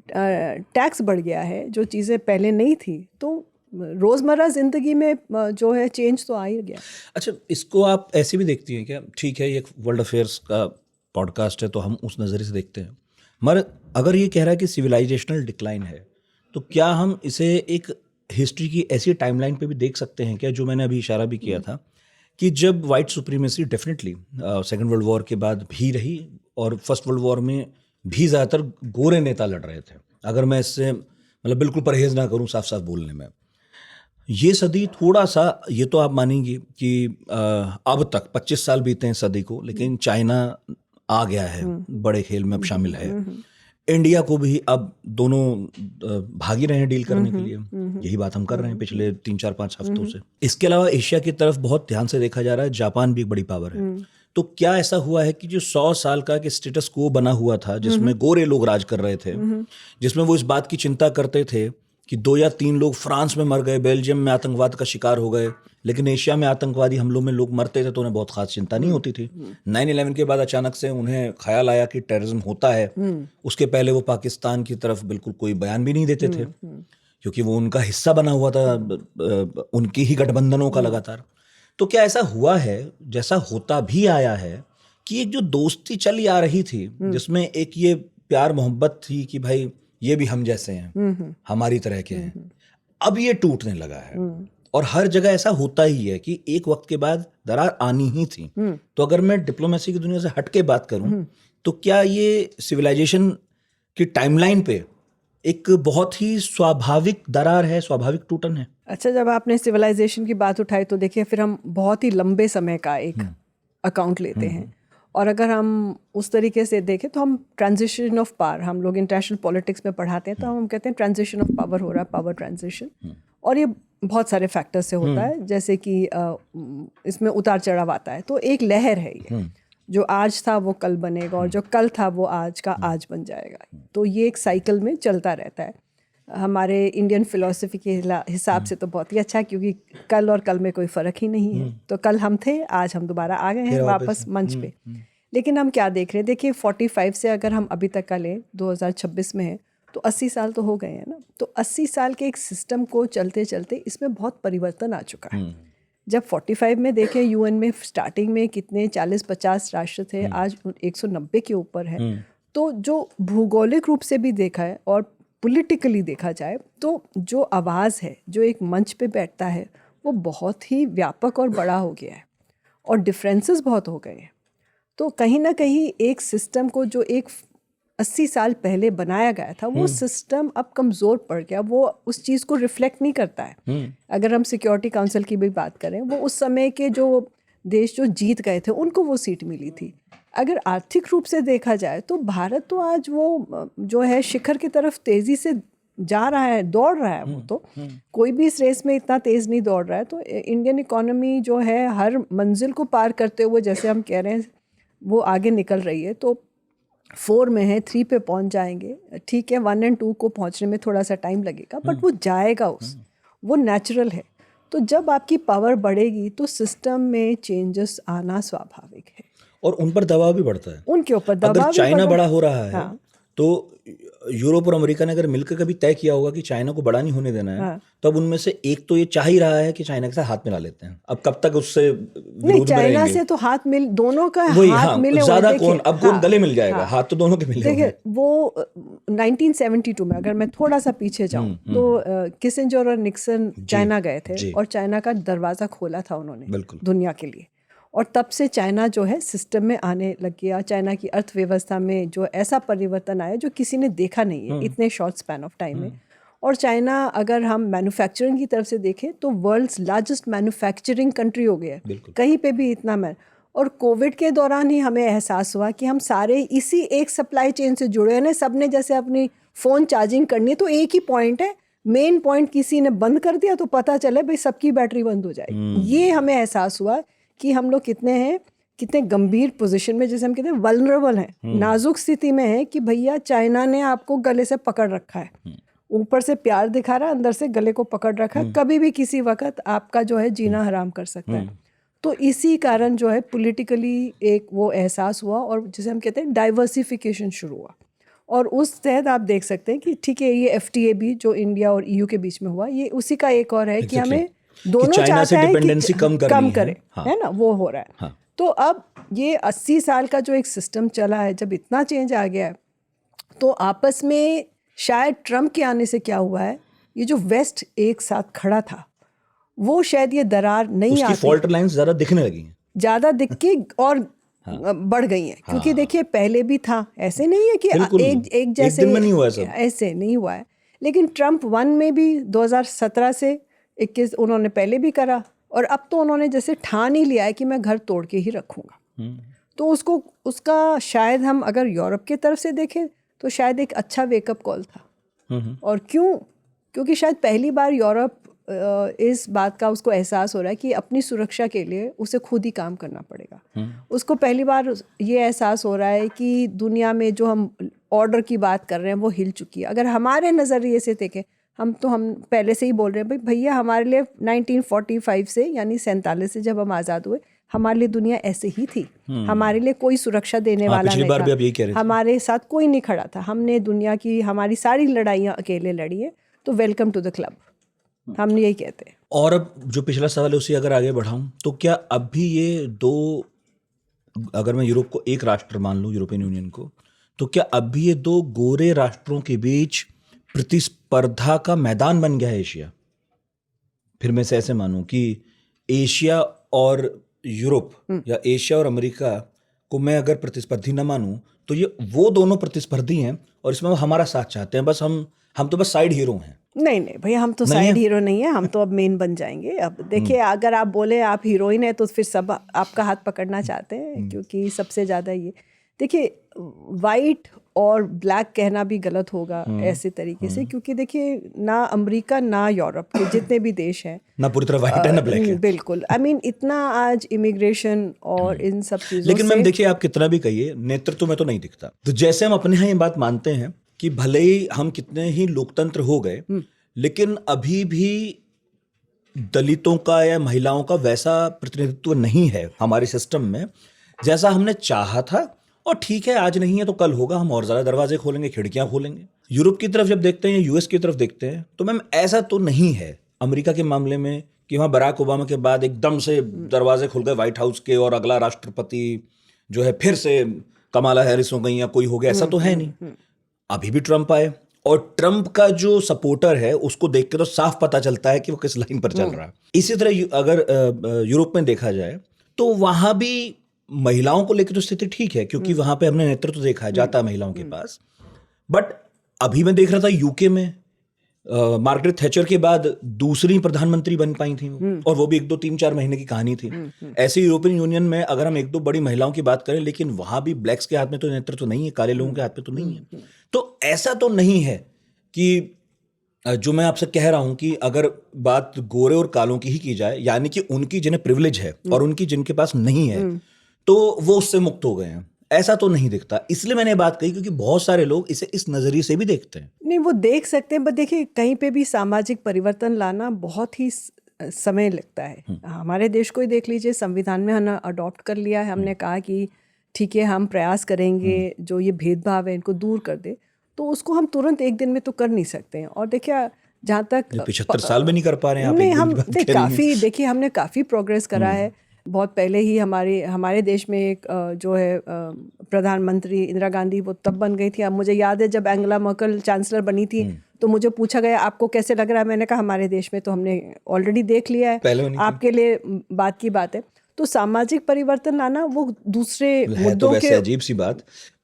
टैक्स बढ़ गया है, जो चीज़ें पहले नहीं थी। तो रोज़मर्रा ज़िंदगी में जो है चेंज तो आ ही गया। अच्छा, इसको आप ऐसे भी देखती हैं क्या? ठीक है, ये वर्ल्ड अफेयर्स का पॉडकास्ट है तो हम उस नज़रिए से देखते हैं, मगर अगर ये कह रहा है कि सिविलाइजेशनल डिक्लाइन है, तो क्या हम इसे एक हिस्ट्री की ऐसी टाइमलाइन पे भी देख सकते हैं क्या, जो मैंने अभी इशारा भी किया था कि जब white supremacy definitely second world war के बाद भी रही और फर्स्ट वर्ल्ड वॉर में भी ज़्यादातर गोरे नेता लड़ रहे थे। अगर मैं इससे मतलब बिल्कुल परहेज़ ना करूँ साफ साफ बोलने में, ये सदी थोड़ा सा, ये तो आप मानेंगी कि अब तक 25 साल बीते हैं सदी को, लेकिन चाइना आ गया है, बड़े खेल में अब शामिल है। इंडिया को भी अब दोनों भागी रहे हैं डील करने के लिए, यही बात हम कर रहे हैं पिछले 3-4-5 हफ्तों से। इसके अलावा एशिया की तरफ बहुत ध्यान से देखा जा रहा है, जापान भी एक बड़ी पावर है। तो क्या ऐसा हुआ है कि जो 100 साल का कि स्टेटस को बना हुआ था, जिसमें गोरे लोग राज कर रहे थे, जिसमें वो इस बात की चिंता करते थे कि 2 या 3 लोग फ्रांस में मर गए, बेल्जियम में आतंकवाद का शिकार हो गए, लेकिन एशिया में आतंकवादी हमलों में लोग मरते थे तो उन्हें बहुत खास चिंता नहीं होती थी। 9/11 के बाद अचानक से उन्हें ख्याल आया कि टेररिज्म होता है। उसके पहले वो पाकिस्तान की तरफ बिल्कुल कोई बयान भी नहीं देते थे, क्योंकि वो उनका हिस्सा बना हुआ था उनकी ही गठबंधनों का लगातार। तो क्या ऐसा हुआ है, जैसा होता भी आया है, कि एक जो दोस्ती चली आ रही थी, जिसमें एक ये प्यार मोहब्बत थी कि भाई ये भी हम जैसे हैं, हमारी तरह के हैं, अब ये टूटने लगा है। और हर जगह ऐसा होता ही है कि एक वक्त के बाद दरार आनी ही थी। तो अगर मैं डिप्लोमेसी की दुनिया से हट के बात करूं, तो क्या ये सिविलाइजेशन की टाइमलाइन पे एक बहुत ही स्वाभाविक दरार है, स्वाभाविक टूटन है? अच्छा, जब आपने सिविलाइजेशन की बात उठाई तो देखिए फिर हम बहुत ही लंबे समय का एक अकाउंट लेते हैं। और अगर हम उस तरीके से देखें तो हम ट्रांजिशन ऑफ पावर, हम लोग इंटरनेशनल पॉलिटिक्स में पढ़ाते हैं, तो हम कहते हैं ट्रांजिशन ऑफ पावर हो रहा है, पावर ट्रांजिशन। और ये बहुत सारे फैक्टर्स से होता है, जैसे कि इसमें उतार चढ़ाव आता है। तो एक लहर है ये, जो आज था वो कल बनेगा, और जो कल था वो आज का आज बन जाएगा। तो ये एक साइकिल में चलता रहता है। हमारे इंडियन फिलॉसफी के हिसाब से तो बहुत ही अच्छा है, क्योंकि कल और कल में कोई फ़र्क ही नहीं है। तो कल हम थे, आज हम दोबारा आ गए हैं वापस मंच पे। लेकिन हम क्या देख रहे हैं, देखिए 45 से अगर हम अभी तक का लें, 2026 में है, तो 80 साल तो हो गए हैं ना। तो 80 साल के एक सिस्टम को चलते चलते इसमें बहुत परिवर्तन आ चुका है। जब 45 में देखें, यूएन में स्टार्टिंग में कितने 40-50 राष्ट्र थे, आज 190 के ऊपर है। तो जो भूगोलिक रूप से भी देखा है और पॉलिटिकली देखा जाए, तो जो आवाज़ है, जो एक मंच पे बैठता है, वो बहुत ही व्यापक और बड़ा हो गया है, और डिफरेंसेस बहुत हो गए हैं। तो कहीं ना कहीं एक सिस्टम को जो एक 80 साल पहले बनाया गया था, वो सिस्टम अब कमज़ोर पड़ गया, वो उस चीज़ को रिफ्लेक्ट नहीं करता है। अगर हम सिक्योरिटी काउंसिल की भी बात करें, वो उस समय के जो देश जो जीत गए थे उनको वो सीट मिली थी। अगर आर्थिक रूप से देखा जाए तो भारत तो आज वो जो है शिखर की तरफ तेज़ी से जा रहा है, दौड़ रहा है। वो तो कोई भी इस रेस में इतना तेज़ नहीं दौड़ रहा है। तो इंडियन इकोनॉमी जो है हर मंजिल को पार करते हुए, जैसे हम कह रहे हैं, वो आगे निकल रही है। तो 4 में है, 3 पे पहुंच जाएंगे, ठीक है। 1 और 2 को पहुंचने में थोड़ा सा टाइम लगेगा, बट वो जाएगा, वो नेचुरल है। तो जब आपकी पावर बढ़ेगी तो सिस्टम में चेंजेस आना स्वाभाविक है, और उन पर दबाव भी बढ़ता है, उनके ऊपर दबाव। अगर चाइना बड़ा हो रहा है, हाँ। तो यूरोप और अमेरिका ने अगर मिलकर कभी तय किया होगा कि चाइना को बड़ा नहीं होने देना है, तो अब उनमें से एक तो ये चाह ही रहा है कि चाइना के साथ हाथ मिला लेते हैं। अब कब तक उससे नहीं, चाइना से तो हाथ मिल, दोनों का हाथ मिले, ज्यादा कौन अब कौन गले मिल जाएगा, हाथ तो दोनों के मिले। देखिए वो 1972 में अगर मैं थोड़ा सा पीछे जाऊं, तो किसिंजर और निक्सन चाइना गए थे, और चाइना का दरवाजा खोला था उन्होंने दुनिया के लिए। और तब से चाइना जो है सिस्टम में आने लग गया। चाइना की अर्थव्यवस्था में जो ऐसा परिवर्तन आया जो किसी ने देखा नहीं है इतने शॉर्ट स्पैन ऑफ टाइम में। और चाइना अगर हम मैन्युफैक्चरिंग की तरफ से देखें तो वर्ल्ड्स लार्जेस्ट मैन्युफैक्चरिंग कंट्री हो गया है, कहीं पे भी इतना और कोविड के दौरान ही हमें एहसास हुआ कि हम सारे इसी एक सप्लाई चेन से जुड़े हैं। सब ने जैसे अपनी फ़ोन चार्जिंग करनी है तो एक ही पॉइंट है, मेन पॉइंट किसी ने बंद कर दिया तो पता चले भाई सबकी बैटरी बंद हो जाएगी। ये हमें एहसास हुआ कि हम लोग कितने गंभीर पोजीशन में, जैसे हम कहते हैं वल्नरेबल हैं, नाजुक स्थिति में है कि भैया चाइना ने आपको गले से पकड़ रखा है, ऊपर से प्यार दिखा रहा है, अंदर से गले को पकड़ रखा है, कभी भी किसी वक्त आपका जो है जीना हराम कर सकता है। तो इसी कारण जो है पॉलिटिकली एक वो एहसास हुआ और जिसे हम कहते हैं डाइवर्सिफिकेशन शुरू हुआ। और उस तहत आप देख सकते हैं कि ठीक है, ये FTA भी जो इंडिया और EU के बीच में हुआ, ये उसी का एक और है कि हमें दोनों चाहते हैं कि कम करें, है ना, वो हो रहा है। हाँ। तो अब ये 80 साल का जो एक सिस्टम चला है, जब इतना चेंज आ गया है तो आपस में शायद ट्रम्प के आने से क्या हुआ है, ये जो वेस्ट एक साथ खड़ा था वो शायद ये दरार नहीं आती, फॉल्ट लाइंस ज़्यादा दिखने लगी हैं, ज़्यादा दिख के और बढ़ गई हैं। क्योंकि देखिए पहले भी था, ऐसे नहीं है कि एक जैसे एक दिन में नहीं हुआ सब, ऐसे नहीं हुआ है। लेकिन ट्रम्प 1 में भी 2017 से 21 उन्होंने पहले भी करा और अब तो उन्होंने जैसे ठान ही लिया है कि मैं घर तोड़ के ही रखूँगा। तो उसका शायद हम अगर यूरोप की तरफ से देखें तो शायद एक अच्छा वेकअप कॉल था। और क्योंकि शायद पहली बार यूरोप इस बात का उसको एहसास हो रहा है कि अपनी सुरक्षा के लिए उसे खुद ही काम करना पड़ेगा। उसको पहली बार ये एहसास हो रहा है कि दुनिया में जो हम ऑर्डर की बात कर रहे हैं वो हिल चुकी है। अगर हमारे नज़रिए से देखें, हम पहले से ही बोल रहे हैं भाई भैया हमारे लिए 1945 से यानी 47 से जब हम आज़ाद हुए, हमारे लिए दुनिया ऐसे ही थी। हमारे लिए कोई सुरक्षा देने वाला नहीं था, भी कह रहे थे। हमारे साथ कोई नहीं खड़ा था। हमने दुनिया की हमारी सारी लड़ाइयाँ अकेले लड़ी है। तो वेलकम टू द क्लब, हम यही कहते हैं। और अब जो पिछला सवाल है उसे अगर आगे बढ़ाऊं तो क्या अब भी ये दो, अगर मैं यूरोप को एक राष्ट्र मान लूं, यूरोपियन यूनियन को, तो क्या अब भी ये दो गोरे राष्ट्रों के बीच प्रतिस्पर्धा का मैदान बन गया है एशिया? फिर मैं से ऐसे मानूं कि एशिया और यूरोप या एशिया और अमेरिका को मैं अगर प्रतिस्पर्धी न मानूं तो ये वो दोनों प्रतिस्पर्धी हैं और इसमें वो हमारा साथ चाहते हैं, बस हम तो बस साइड हीरो हैं। नहीं भैया, हम तो साइड हीरो नहीं है, हम तो अब मेन बन जाएंगे। अब देखिए, अगर आप बोले आप हीरोइन है तो फिर सब आपका हाथ पकड़ना चाहते हैं, क्योंकि सबसे ज़्यादा ये देखिए वाइट और ब्लैक कहना भी गलत होगा ऐसे तरीके से, क्योंकि देखिए ना अमेरिका ना यूरोप के जितने भी देश हैं ना पूरी तरह वाइट है ना ब्लैक है। बिल्कुल, आई मीन इतना आज इमिग्रेशन और इन सब चीज़ों लेकिन मैम देखिए, आप कितना भी कहिए, नेतृत्व में तो नहीं दिखता। तो जैसे हम अपने यहाँ ये बात मानते हैं कि भले ही हम कितने ही लोकतंत्र हो गए, लेकिन अभी भी दलितों का या महिलाओं का वैसा प्रतिनिधित्व नहीं है हमारे सिस्टम में जैसा हमने चाहा था। और ठीक है, आज नहीं है तो कल होगा, हम और ज्यादा दरवाजे खोलेंगे, खिड़कियां खोलेंगे। यूरोप की तरफ जब देखते हैं, यूएस की तरफ देखते हैं, तो मैम ऐसा तो नहीं है अमेरिका के मामले में कि वहाँ बराक ओबामा के बाद एकदम से दरवाजे खुल गए व्हाइट हाउस के और अगला राष्ट्रपति जो है फिर से कमाला हैरिस हो गई या कोई हो गया, ऐसा तो है नहीं। अभी भी ट्रंप आए और ट्रंप का जो सपोर्टर है उसको देख के तो साफ पता चलता है कि वो किस लाइन पर चल रहा है। इसी तरह अगर यूरोप में देखा जाए तो वहां भी महिलाओं को लेकर तो स्थिति ठीक है, क्योंकि वहां पे हमने नेतृत्व देखा है, जाता है महिलाओं के पास। बट अभी मैं देख रहा था यूके में मार्गरेट थैचर के बाद दूसरी प्रधानमंत्री बन पाई थी और वो भी 1-2, 3-4 महीने की कहानी थी। ऐसे यूरोपियन यूनियन में अगर हम 1-2 बड़ी महिलाओं की बात करें, लेकिन वहां भी ब्लैक्स के हाथ में तो नेतृत्व नहीं है, काले लोगों के हाथ में तो नहीं है। तो ऐसा तो नहीं है कि जो मैं आपसे कह रहा हूं कि अगर बात गोरे और कालों की ही की जाए, यानी कि उनकी जिन्हें प्रिविलेज है और उनकी जिनके पास नहीं है, तो वो उससे मुक्त हो गए हैं, ऐसा तो नहीं दिखता। इसलिए मैंने बात कही क्योंकि बहुत सारे लोग इसे इस नजरिए से भी देखते हैं। नहीं, वो देख सकते हैं, बट देखिए कहीं पे भी सामाजिक परिवर्तन लाना बहुत ही समय लगता है। हमारे देश को ही देख लीजिए, संविधान में हमने अडॉप्ट कर लिया है, हमने कहा कि ठीक है हम प्रयास करेंगे जो ये भेदभाव है इनको दूर कर दे, तो उसको हम तुरंत एक दिन में तो कर नहीं सकते हैं। और देखिए जहाँ तक 75 साल में नहीं कर पा रहे हैं आप, नहीं, हम काफ़ी देखिए हमने काफ़ी प्रोग्रेस करा है। बहुत पहले ही हमारे देश में एक जो है प्रधानमंत्री इंदिरा गांधी, वो तब बन गई थी। अब मुझे याद है जब एंगेला मर्केल चांसलर बनी थी तो मुझे पूछा गया आपको कैसे लग रहा है, मैंने कहा हमारे देश में तो हमने ऑलरेडी देख लिया है, आपके लिए बात की बात है। तो सामाजिक परिवर्तन लाना वो दूसरे मुद्दों तो वैसे अजीब सी बात,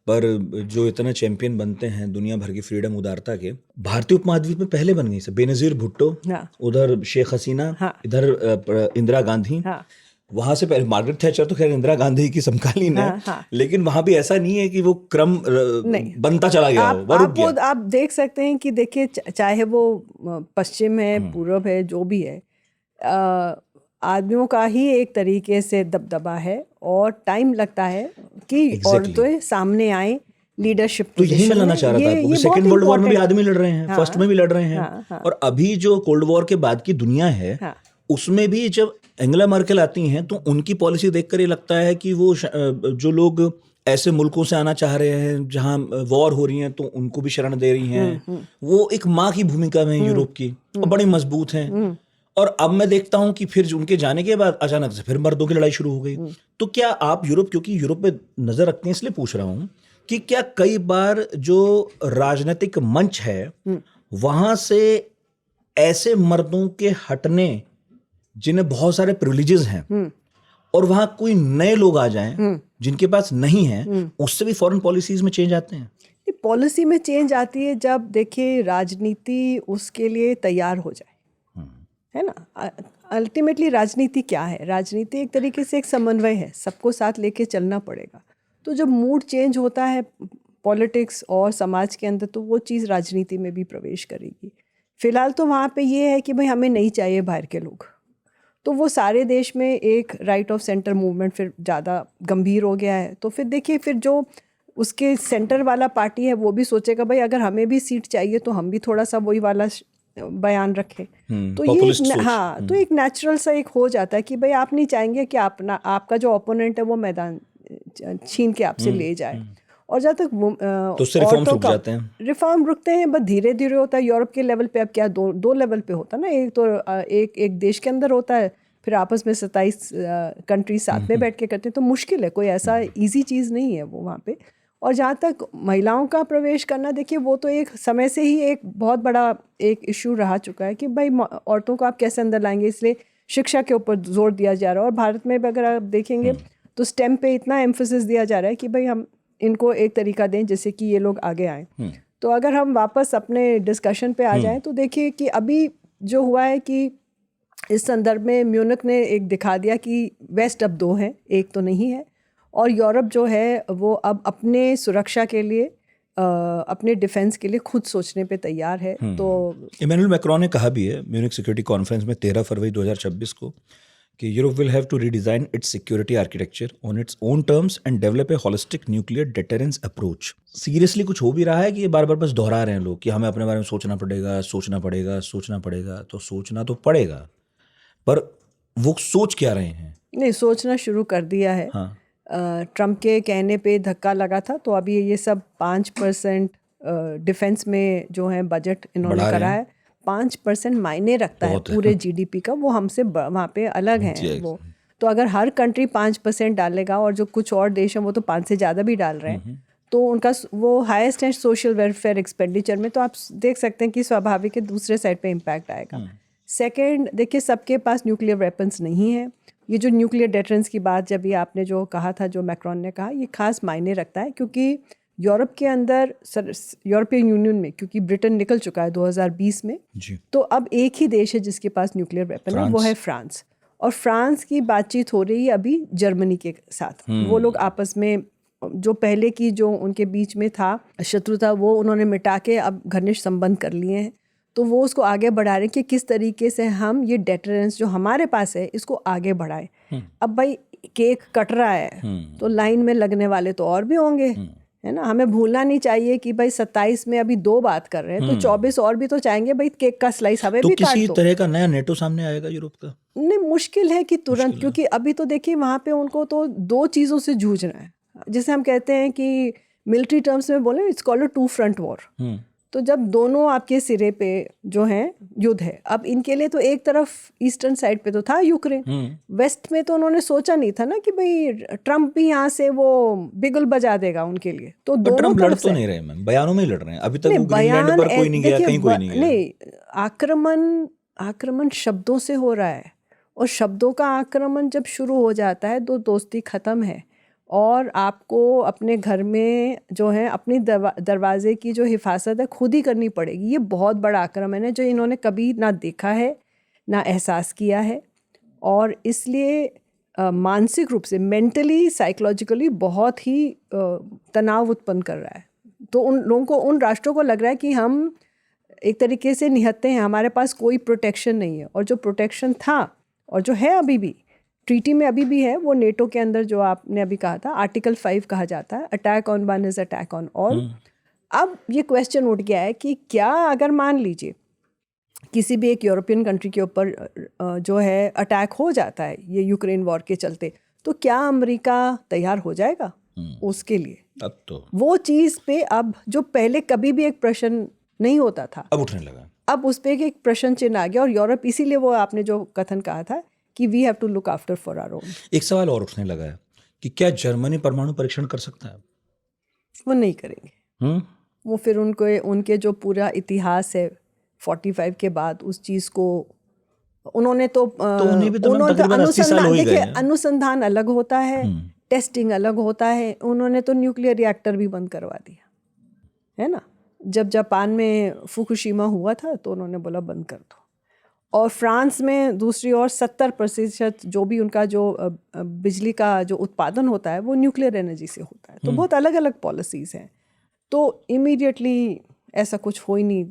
पर जो इतना चैंपियन बनते हैं दुनिया भर की फ्रीडम उदारता के, भारतीय उपमहाद्वीप में पहले बन गई। बेनजीर भुट्टो, उधर शेख हसीना, इधर इंदिरा गांधी, वहां से पहले मार्गरेट थैचर तो खैर इंदिरा गांधी की समकालीन है, लेकिन वहां भी ऐसा नहीं है कि वो क्रम बनता चला गया। आप देख सकते हैं कि देखिए, चाहे वो पश्चिम है, पूर्व है, जो भी है, आदमियों का ही एक तरीके से दबदबा है और टाइम लगता है कि औरतें सामने आए लीडरशिप। तो यही मैं लाना चाह रहा था आपको, सेकेंड वर्ल्ड वॉर में भी आदमी लड़ रहे हैं, फर्स्ट में भी लड़ रहे हैं, और अभी जो कोल्ड वॉर के बाद की दुनिया है उसमें भी जब एंगेला मर्केल आती हैं तो उनकी पॉलिसी देखकर ये लगता है कि वो जो लोग ऐसे मुल्कों से आना चाह रहे हैं जहां वॉर हो रही है तो उनको भी शरण दे रही हैं, वो एक माँ की भूमिका में यूरोप की, और बड़ी मजबूत हैं। और अब मैं देखता हूं कि फिर उनके जाने के बाद अचानक से फिर मर्दों की लड़ाई शुरू हो गई। तो क्या आप यूरोप, क्योंकि यूरोप पे नजर रखते हैं इसलिए पूछ रहा हूं, कि क्या कई बार जो राजनीतिक मंच है वहां से ऐसे मर्दों के हटने जिन्हें बहुत सारे प्रिविलेजेस हैं और वहां कोई नए लोग आ जाएं जिनके पास नहीं है, उससे भी फॉरेन पॉलिसीज में चेंज आते हैं? पॉलिसी में चेंज आती है जब देखिए राजनीति उसके लिए तैयार हो जाए, है ना। अल्टीमेटली राजनीति क्या है? राजनीति एक तरीके से एक समन्वय है, सबको साथ लेके चलना पड़ेगा। तो जब मूड चेंज होता है पॉलिटिक्स और समाज के अंदर, तो वो चीज़ राजनीति में भी प्रवेश करेगी। फिलहाल तो वहाँ पे ये है कि भाई हमें नहीं चाहिए बाहर के लोग, तो वो सारे देश में एक राइट ऑफ सेंटर मूवमेंट फिर ज़्यादा गंभीर हो गया है। तो फिर देखिए, फिर जो उसके सेंटर वाला पार्टी है वो भी सोचेगा भाई अगर हमें भी सीट चाहिए तो हम भी थोड़ा सा वही वाला बयान रखें। तो ये तो एक नेचुरल सा एक हो जाता है कि भाई आप नहीं चाहेंगे कि आपका जो ओपोनेंट है वो मैदान छीन के आपसे ले जाए। और जहाँ तक तो रिफॉर्म रुकते हैं, बस धीरे धीरे होता है। यूरोप के लेवल पे अब क्या दो लेवल पे होता है ना, एक तो एक देश के अंदर होता है, फिर आपस में 27 कंट्रीज साथ में बैठ के करते हैं। तो मुश्किल है, कोई ऐसा इजी चीज़ नहीं है वो वहाँ पे। और जहाँ तक महिलाओं का प्रवेश करना, देखिए वो तो एक समय से ही एक बहुत बड़ा एक इशू रहा चुका है कि भाई औरतों को आप कैसे अंदर लाएंगे, इसलिए शिक्षा के ऊपर जोर दिया जा रहा है। और भारत में भी अगर आप देखेंगे तो स्टेम पे इतना एम्फोसिस दिया जा रहा है कि भाई हम इनको एक तरीका दें जिससे कि ये लोग आगे आएँ। तो अगर हम वापस अपने डिस्कशन पे आ जाएं तो देखिए कि अभी जो हुआ है कि इस संदर्भ में म्यूनिख ने एक दिखा दिया कि वेस्ट अब दो हैं, एक तो नहीं है। और यूरोप जो है वो अब अपने सुरक्षा के लिए, अपने डिफेंस के लिए खुद सोचने पे तैयार है। तो इमैनुअल मैक्रोन ने कहा भी है म्यूनिख सिक्योरिटी कॉन्फ्रेंस में 13 फरवरी 2026 को कि Europe will have to redesign its security architecture on its own terms and develop a holistic nuclear deterrence approach. Seriously कुछ हो भी रहा है कि ये बार बार बस दोहरा रहे हैं लोग कि हमें अपने बारे में सोचना पड़ेगा, सोचना पड़ेगा, सोचना पड़ेगा। तो सोचना तो पड़ेगा, पर वो सोच क्या रहे हैं? नहीं, सोचना शुरू कर दिया है। ट्रम्प के कहने पे धक्का लगा था, तो अभी ये सब 5% डिफेंस में जो है बजट इन्होंने करा है। 5% मायने रखता है पूरे जीडीपी का, वो हमसे वहाँ पे अलग हैं वो। तो अगर हर कंट्री 5% डालेगा और जो कुछ और देश हैं वो तो 5 से ज़्यादा भी डाल रहे हैं, तो उनका वो हाईएस्ट है सोशल वेलफेयर एक्सपेंडिचर में। तो आप देख सकते हैं कि स्वाभाविक है दूसरे साइड पे इम्पैक्ट आएगा। सेकेंड, देखिए सबके पास न्यूक्लियर वेपन्स नहीं है। ये जो न्यूक्लियर डेटरेंस की बात जब ये आपने जो कहा था, जो मैक्रोन ने कहा, ये खास मायने रखता है क्योंकि यूरोप के अंदर, यूरोपियन यूनियन में, क्योंकि ब्रिटेन निकल चुका है 2020 में जी। तो अब एक ही देश है जिसके पास न्यूक्लियर वेपन है, वो है फ्रांस। और फ्रांस की बातचीत हो रही है अभी जर्मनी के साथ। वो लोग आपस में जो पहले की जो उनके बीच में था शत्रुता, वो उन्होंने मिटा के अब घनिष्ठ संबंध कर लिए हैं। तो वो उसको आगे बढ़ा रहे हैं कि किस तरीके से हम ये डेटरेंस जो हमारे पास है इसको आगे बढ़ाएं। अब भाई केक कट रहा है तो लाइन में लगने वाले तो और भी होंगे, है ना। हमें भूलना नहीं चाहिए कि भाई 27 में अभी 2 बात कर रहे हैं, तो 24 और भी तो चाहेंगे भाई केक का स्लाइस हमें भी काट दो। किसी तरह का नया नेटो सामने आएगा यूरोप का? नहीं, मुश्किल है कि तुरंत, क्योंकि अभी तो देखिए वहाँ पे उनको तो 2 चीज़ों से जूझना है, जिसे हम कहते हैं कि मिलिट्री टर्म्स में बोले इट्स कॉल्ड 2 फ्रंट वॉर। तो जब दोनों आपके सिरे पे जो है युद्ध है, अब इनके लिए तो एक तरफ ईस्टर्न साइड पे तो था यूक्रेन, वेस्ट में तो उन्होंने सोचा नहीं था ना कि भाई ट्रम्प भी यहाँ से वो बिगुल बजा देगा उनके लिए। तो दोनों लड़ तो नहीं रहे, मैम बयानों में ही लड़ रहे हैं। अभी तक वो ग्रीनलैंड पर कोई नहीं गया, कहीं कोई नहीं गया। नहीं, आक्रमण शब्दों से हो रहा है, और शब्दों का आक्रमण जब शुरू हो जाता है तो दोस्ती खत्म है। और आपको अपने घर में जो है अपनी दरवाजे की जो हिफाजत है खुद ही करनी पड़ेगी। ये बहुत बड़ा आक्रमण है जो इन्होंने कभी ना देखा है ना एहसास किया है, और इसलिए मानसिक रूप से, मेंटली, साइकोलॉजिकली बहुत ही तनाव उत्पन्न कर रहा है। तो उन लोगों को, उन राष्ट्रों को लग रहा है कि हम एक तरीके से निहत्ते हैं, हमारे पास कोई प्रोटेक्शन नहीं है। और जो प्रोटेक्शन था और जो है अभी भी ट्रीटी में अभी भी है, वो नेटो के अंदर जो आपने अभी कहा था, आर्टिकल 5 कहा जाता है, attack on one is attack on all. अब ये क्वेश्चन उठ गया है कि क्या अगर मान लीजिए किसी भी एक यूरोपियन कंट्री के ऊपर जो है अटैक हो जाता है ये यूक्रेन वॉर के चलते, तो क्या अमेरिका तैयार हो जाएगा उसके लिए? अब तो वो चीज़ पे अब जो पहले कभी भी एक प्रश्न नहीं होता था, अब उठने लगा, अब उस पे एक प्रश्न चिन्ह आ गया। और यूरोप, इसीलिए वो आपने जो कथन कहा था कि we have to look after for our own. एक सवाल और उठने लगा है कि क्या जर्मनी परमाणु परीक्षण कर सकता है? वो नहीं करेंगे। वो फिर उनके जो पूरा इतिहास है 45 के बाद, उस चीज़ को उन्होंने तो उन्हें भी तकरीबन 80 साल हो ही गए हैं। अनुसंधान अलग होता है, टेस्टिंग अलग होता है। उन्होंने तो न्यूक्लियर रिएक्टर भी बंद करवा दिया है ना। जब जापान में फुकुशिमा हुआ था तो उन्होंने बोला बंद कर दो। और फ्रांस में दूसरी ओर 70% जो भी उनका जो बिजली का जो उत्पादन होता है वो न्यूक्लियर एनर्जी से होता है। तो बहुत अलग अलग पॉलिसीज़ हैं। तो इमीडिएटली ऐसा कुछ हो ही नहीं,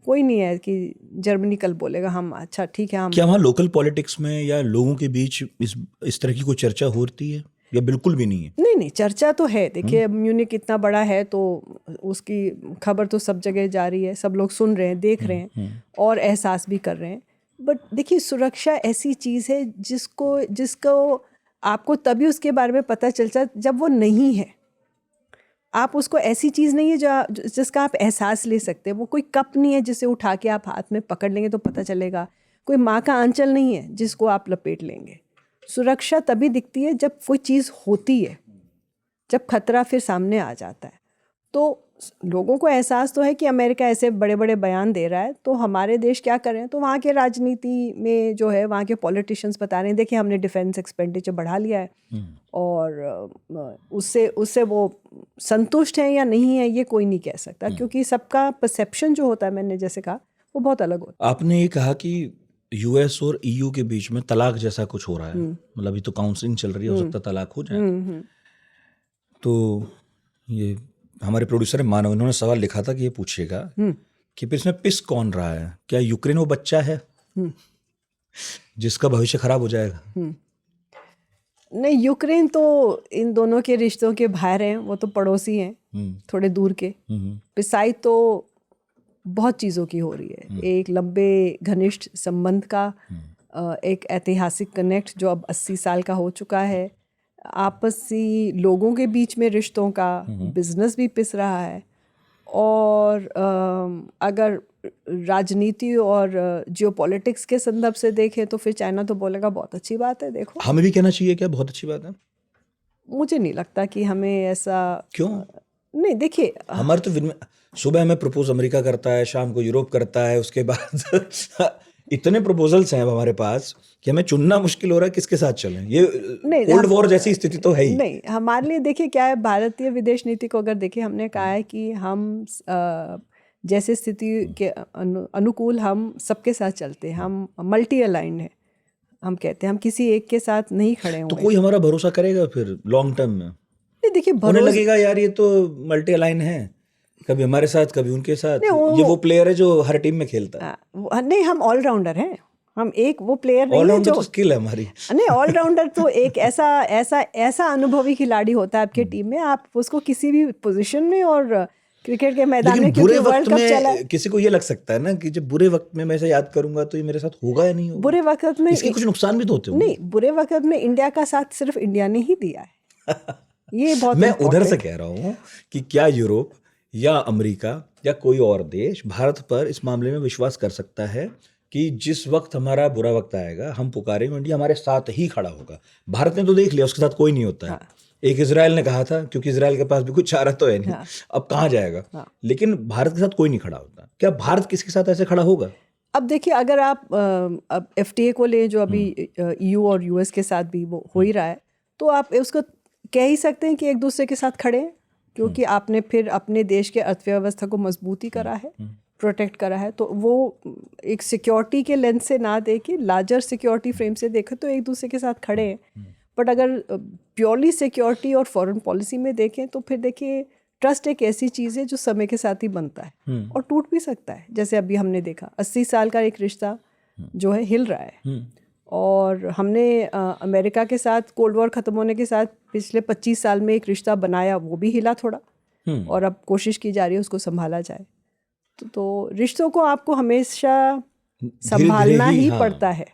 कोई नहीं है कि जर्मनी कल बोलेगा हम अच्छा ठीक है हम। क्या वहाँ लोकल पॉलिटिक्स में या लोगों के बीच इस तरह की कोई चर्चा होती है या बिल्कुल भी नहीं है? नहीं, चर्चा तो है। देखिए म्यूनिक इतना बड़ा है तो उसकी खबर तो सब जगह जा रही है, सब लोग सुन रहे हैं, देख रहे हैं और एहसास भी कर रहे हैं। बट देखिए सुरक्षा ऐसी चीज़ है जिसको आपको तभी उसके बारे में पता चलता है जब वो नहीं है। आप उसको, ऐसी चीज़ नहीं है जिसका आप एहसास ले सकते हैं। वो कोई कप नहीं है जिसे उठा के आप हाथ में पकड़ लेंगे तो पता चलेगा। कोई माँ का आंचल नहीं है जिसको आप लपेट लेंगे। सुरक्षा तभी दिखती है जब कोई चीज़ होती है, जब खतरा फिर सामने आ जाता है। तो लोगों को एहसास तो है कि अमेरिका ऐसे बड़े बड़े बयान दे रहा है, तो हमारे देश क्या कर रहे हैं? तो वहाँ के राजनीति में जो है वहाँ के पॉलिटिशियंस बता रहे हैं देखिए हमने डिफेंस एक्सपेंडिचर बढ़ा लिया है, और उससे वो संतुष्ट हैं या नहीं है ये कोई नहीं कह सकता, क्योंकि सबका परसेप्शन जो होता है, मैंने जैसे कहा, वो बहुत अलग होता है। आपने ये कहा कि यूएस और ईयू के बीच में तलाक जैसा कुछ हो रहा है, मतलब अभी तो काउंसलिंग चल रही है, हो सकता है तलाक हो जाए। तो ये हमारे प्रोड्यूसर मानव, इन्होंने सवाल लिखा था कि ये पूछिएगा कि फिर इसमें पिस कौन रहा है? क्या यूक्रेन वो बच्चा है जिसका भविष्य खराब हो जाएगा? नहीं, यूक्रेन तो इन दोनों के रिश्तों के बाहर हैं, वो तो पड़ोसी हैं थोड़े दूर के। पिसाई तो बहुत चीज़ों की हो रही है, एक लंबे घनिष्ठ संबंध का, एक ऐतिहासिक कनेक्ट जो अब 80 साल का हो चुका है, आपसी लोगों के बीच में रिश्तों का, बिजनेस भी पिस रहा है। और अगर राजनीति और जियोपॉलिटिक्स के संदर्भ से देखें तो फिर चाइना तो बोलेगा बहुत अच्छी बात है। देखो, हमें भी कहना चाहिए क्या बहुत अच्छी बात है? मुझे नहीं लगता कि हमें ऐसा। क्यों नहीं, देखिए हमारे तो सुबह हमें प्रपोज अमेरिका करता है, शाम को यूरोप करता है, उसके बाद इतने प्रपोजल्स हैं अब हमारे पास कि हमें चुनना मुश्किल हो रहा है किसके साथ चलें। ये कोल्ड वॉर जैसी स्थिति तो है ही नहीं। हमारे लिए देखिए क्या है, भारतीय विदेश नीति को अगर देखें, हमने कहा है कि हम जैसे स्थिति के अनुकूल हम सबके साथ चलते हैं, हम मल्टी अलाइंड हैं। हम कहते हैं हम किसी एक के साथ नहीं खड़े हुए। तो कोई हमारा भरोसा करेगा फिर लॉन्ग टर्म में? नहीं, देखिए उन्हें लगेगा यार ये तो मल्टी अलाइन है, कभी हमारे साथ कभी उनके साथ। ये वो प्लेयर है जो हर टीम में खेलता है। नहीं, हम ऑलराउंडर हैं। हम एक वो प्लेयर नहीं है जो तो स्किल है हमारी। नहीं, ऑलराउंडर तो एक ऐसा अनुभवी खिलाड़ी होता है आपके टीम में, आप उसको किसी भी पोजीशन में, और क्रिकेट के मैदान में, क्योंकि वर्ल्ड कप चला है। किसी को ये लग सकता है ना कि जब बुरे वक्त में मैं इसे याद करूंगा तो ये मेरे साथ होगा या नहीं होगा। बुरे वक्त में इसके कुछ नुकसान भी तो होते होंगे। नहीं, बुरे वक्त में इंडिया का साथ सिर्फ इंडिया ने ही दिया है। ये बहुत मैं उधर से कह रहा हूँ कि क्या यूरोप या अमेरिका या कोई और देश भारत पर इस मामले में विश्वास कर सकता है कि जिस वक्त हमारा बुरा वक्त आएगा हम पुकारेंगे, इंडिया हमारे साथ ही खड़ा होगा? भारत ने तो देख लिया उसके साथ कोई नहीं होता है। एक इजराइल ने कहा था, क्योंकि इजराइल के पास भी कुछ चारा तो है नहीं, अब कहाँ जाएगा। लेकिन भारत के साथ कोई नहीं खड़ा होता। क्या भारत किसके साथ ऐसे खड़ा होगा? अब देखिए, अगर आप अब FTA को ले, जो अभी EU और US के साथ भी वो हो ही रहा है, तो आप उसको कह ही सकते हैं कि एक दूसरे के साथ खड़े हैं, क्योंकि आपने फिर अपने देश के अर्थव्यवस्था को मजबूती करा है, प्रोटेक्ट करा है। तो वो एक सिक्योरिटी के लेंस से ना देखे, लार्जर सिक्योरिटी फ्रेम से देखे तो एक दूसरे के साथ खड़े हैं। बट अगर प्योरली सिक्योरिटी और फॉरेन पॉलिसी में देखें तो फिर देखिए, ट्रस्ट एक ऐसी चीज़ है जो समय के साथ ही बनता है और टूट भी सकता है। जैसे अभी हमने देखा 80 साल का एक रिश्ता जो है हिल रहा है, और हमने अमेरिका के साथ कोल्ड वॉर ख़त्म होने के साथ पिछले 25 साल में एक रिश्ता बनाया, वो भी हिला थोड़ा, और अब कोशिश की जा रही है उसको संभाला जाए। तो रिश्तों को आपको हमेशा संभालना ही पड़ता है।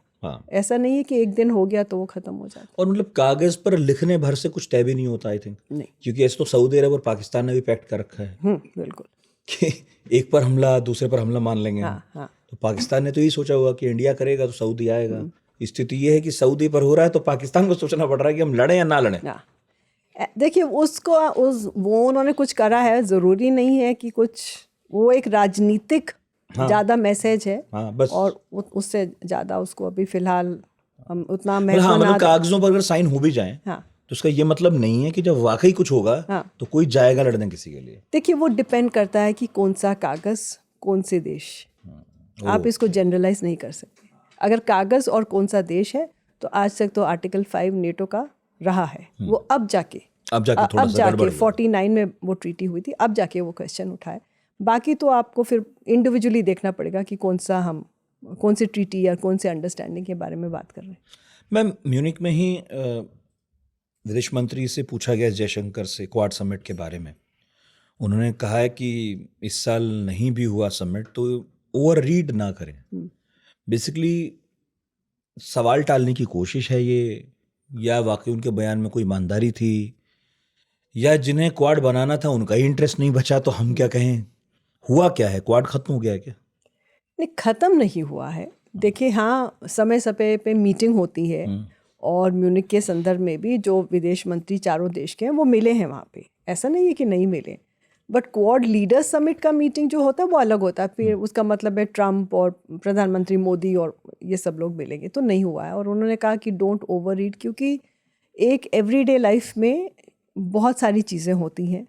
ऐसा नहीं है कि एक दिन हो गया तो वो खत्म हो जाता। और मतलब कागज पर लिखने भर से कुछ तय भी नहीं होता, आई थिंक। नहीं, क्योंकि ऐसे तो सऊदी अरब और पाकिस्तान ने भी पैक्ट कर रखा है बिल्कुल, कि एक पर हमला दूसरे पर हमला मान लेंगे। तो पाकिस्तान ने तो यही सोचा हुआ कि इंडिया करेगा तो सऊदी आएगा। स्थिति ये है कि सऊदी पर हो रहा है तो पाकिस्तान को सोचना पड़ रहा है कि हम लड़ें या ना लड़ें। देखिए, वो उन्होंने कुछ करा है, ज़रूरी नहीं है कि कुछ, वो एक राजनीतिक ज़्यादा मैसेज है, बस। और उससे ज़्यादा उसको अभी फिलहाल हम उतना मतलब कागजों पर अगर साइन हो भी जाए तो उसका ये मतलब नहीं है कि जब वाकई कुछ होगा तो कोई जाएगा लड़ने किसी के लिए। देखिए, वो डिपेंड करता है कि कौन सा कागज कौन से देश, आप इसको जनरलाइज नहीं कर सकते। अगर कागज और कौन सा देश है तो आज तक तो आर्टिकल 5 नेटो का रहा है, वो अब जाके 49 में वो ट्रीटी हुई थी, अब जाके वो क्वेश्चन उठा है। बाकी तो आपको फिर इंडिविजुअली देखना पड़ेगा कि कौन सी ट्रीटी या कौन से अंडरस्टैंडिंग के बारे में बात कर रहे हैं। मैम, म्यूनिक में ही विदेश मंत्री से पूछा गया जयशंकर से क्वाड समिट के बारे में। उन्होंने कहा है कि इस साल नहीं भी हुआ समिट तो ओवर रीड ना करें। बेसिकली सवाल टालने की कोशिश है ये, या वाकई उनके बयान में कोई ईमानदारी थी, या जिन्हें क्वाड बनाना था उनका ही इंटरेस्ट नहीं बचा, तो हम क्या कहें, हुआ क्या है? क्वाड खत्म हो गया है क्या? नहीं, ख़त्म नहीं हुआ है। देखिए, हाँ, समय समय पे मीटिंग होती है, और म्यूनिक के संदर्भ में भी जो विदेश मंत्री चारों देश के हैं वो मिले हैं वहाँ पे, ऐसा नहीं है कि नहीं मिले। बट क्वाड लीडर्स समिट का मीटिंग जो होता है वो अलग होता है, फिर उसका मतलब है ट्रम्प और प्रधानमंत्री मोदी और ये सब लोग मिलेंगे, तो नहीं हुआ है। और उन्होंने कहा कि डोंट ओवर रीड, क्योंकि एक एवरीडे लाइफ में बहुत सारी चीज़ें होती हैं,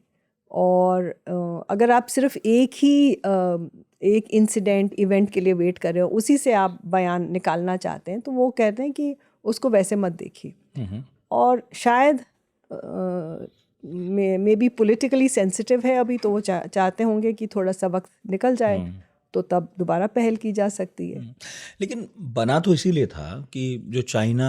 और अगर आप सिर्फ एक इंसिडेंट इवेंट के लिए वेट कर रहे हो, उसी से आप बयान निकालना चाहते हैं, तो वो कहते हैं कि उसको वैसे मत देखिए। और शायद मे बी पॉलिटिकली सेंसिटिव है अभी, तो वो चाहते होंगे कि थोड़ा सा वक्त निकल जाए तो तब दोबारा पहल की जा सकती है। लेकिन बना तो इसीलिए था कि जो चाइना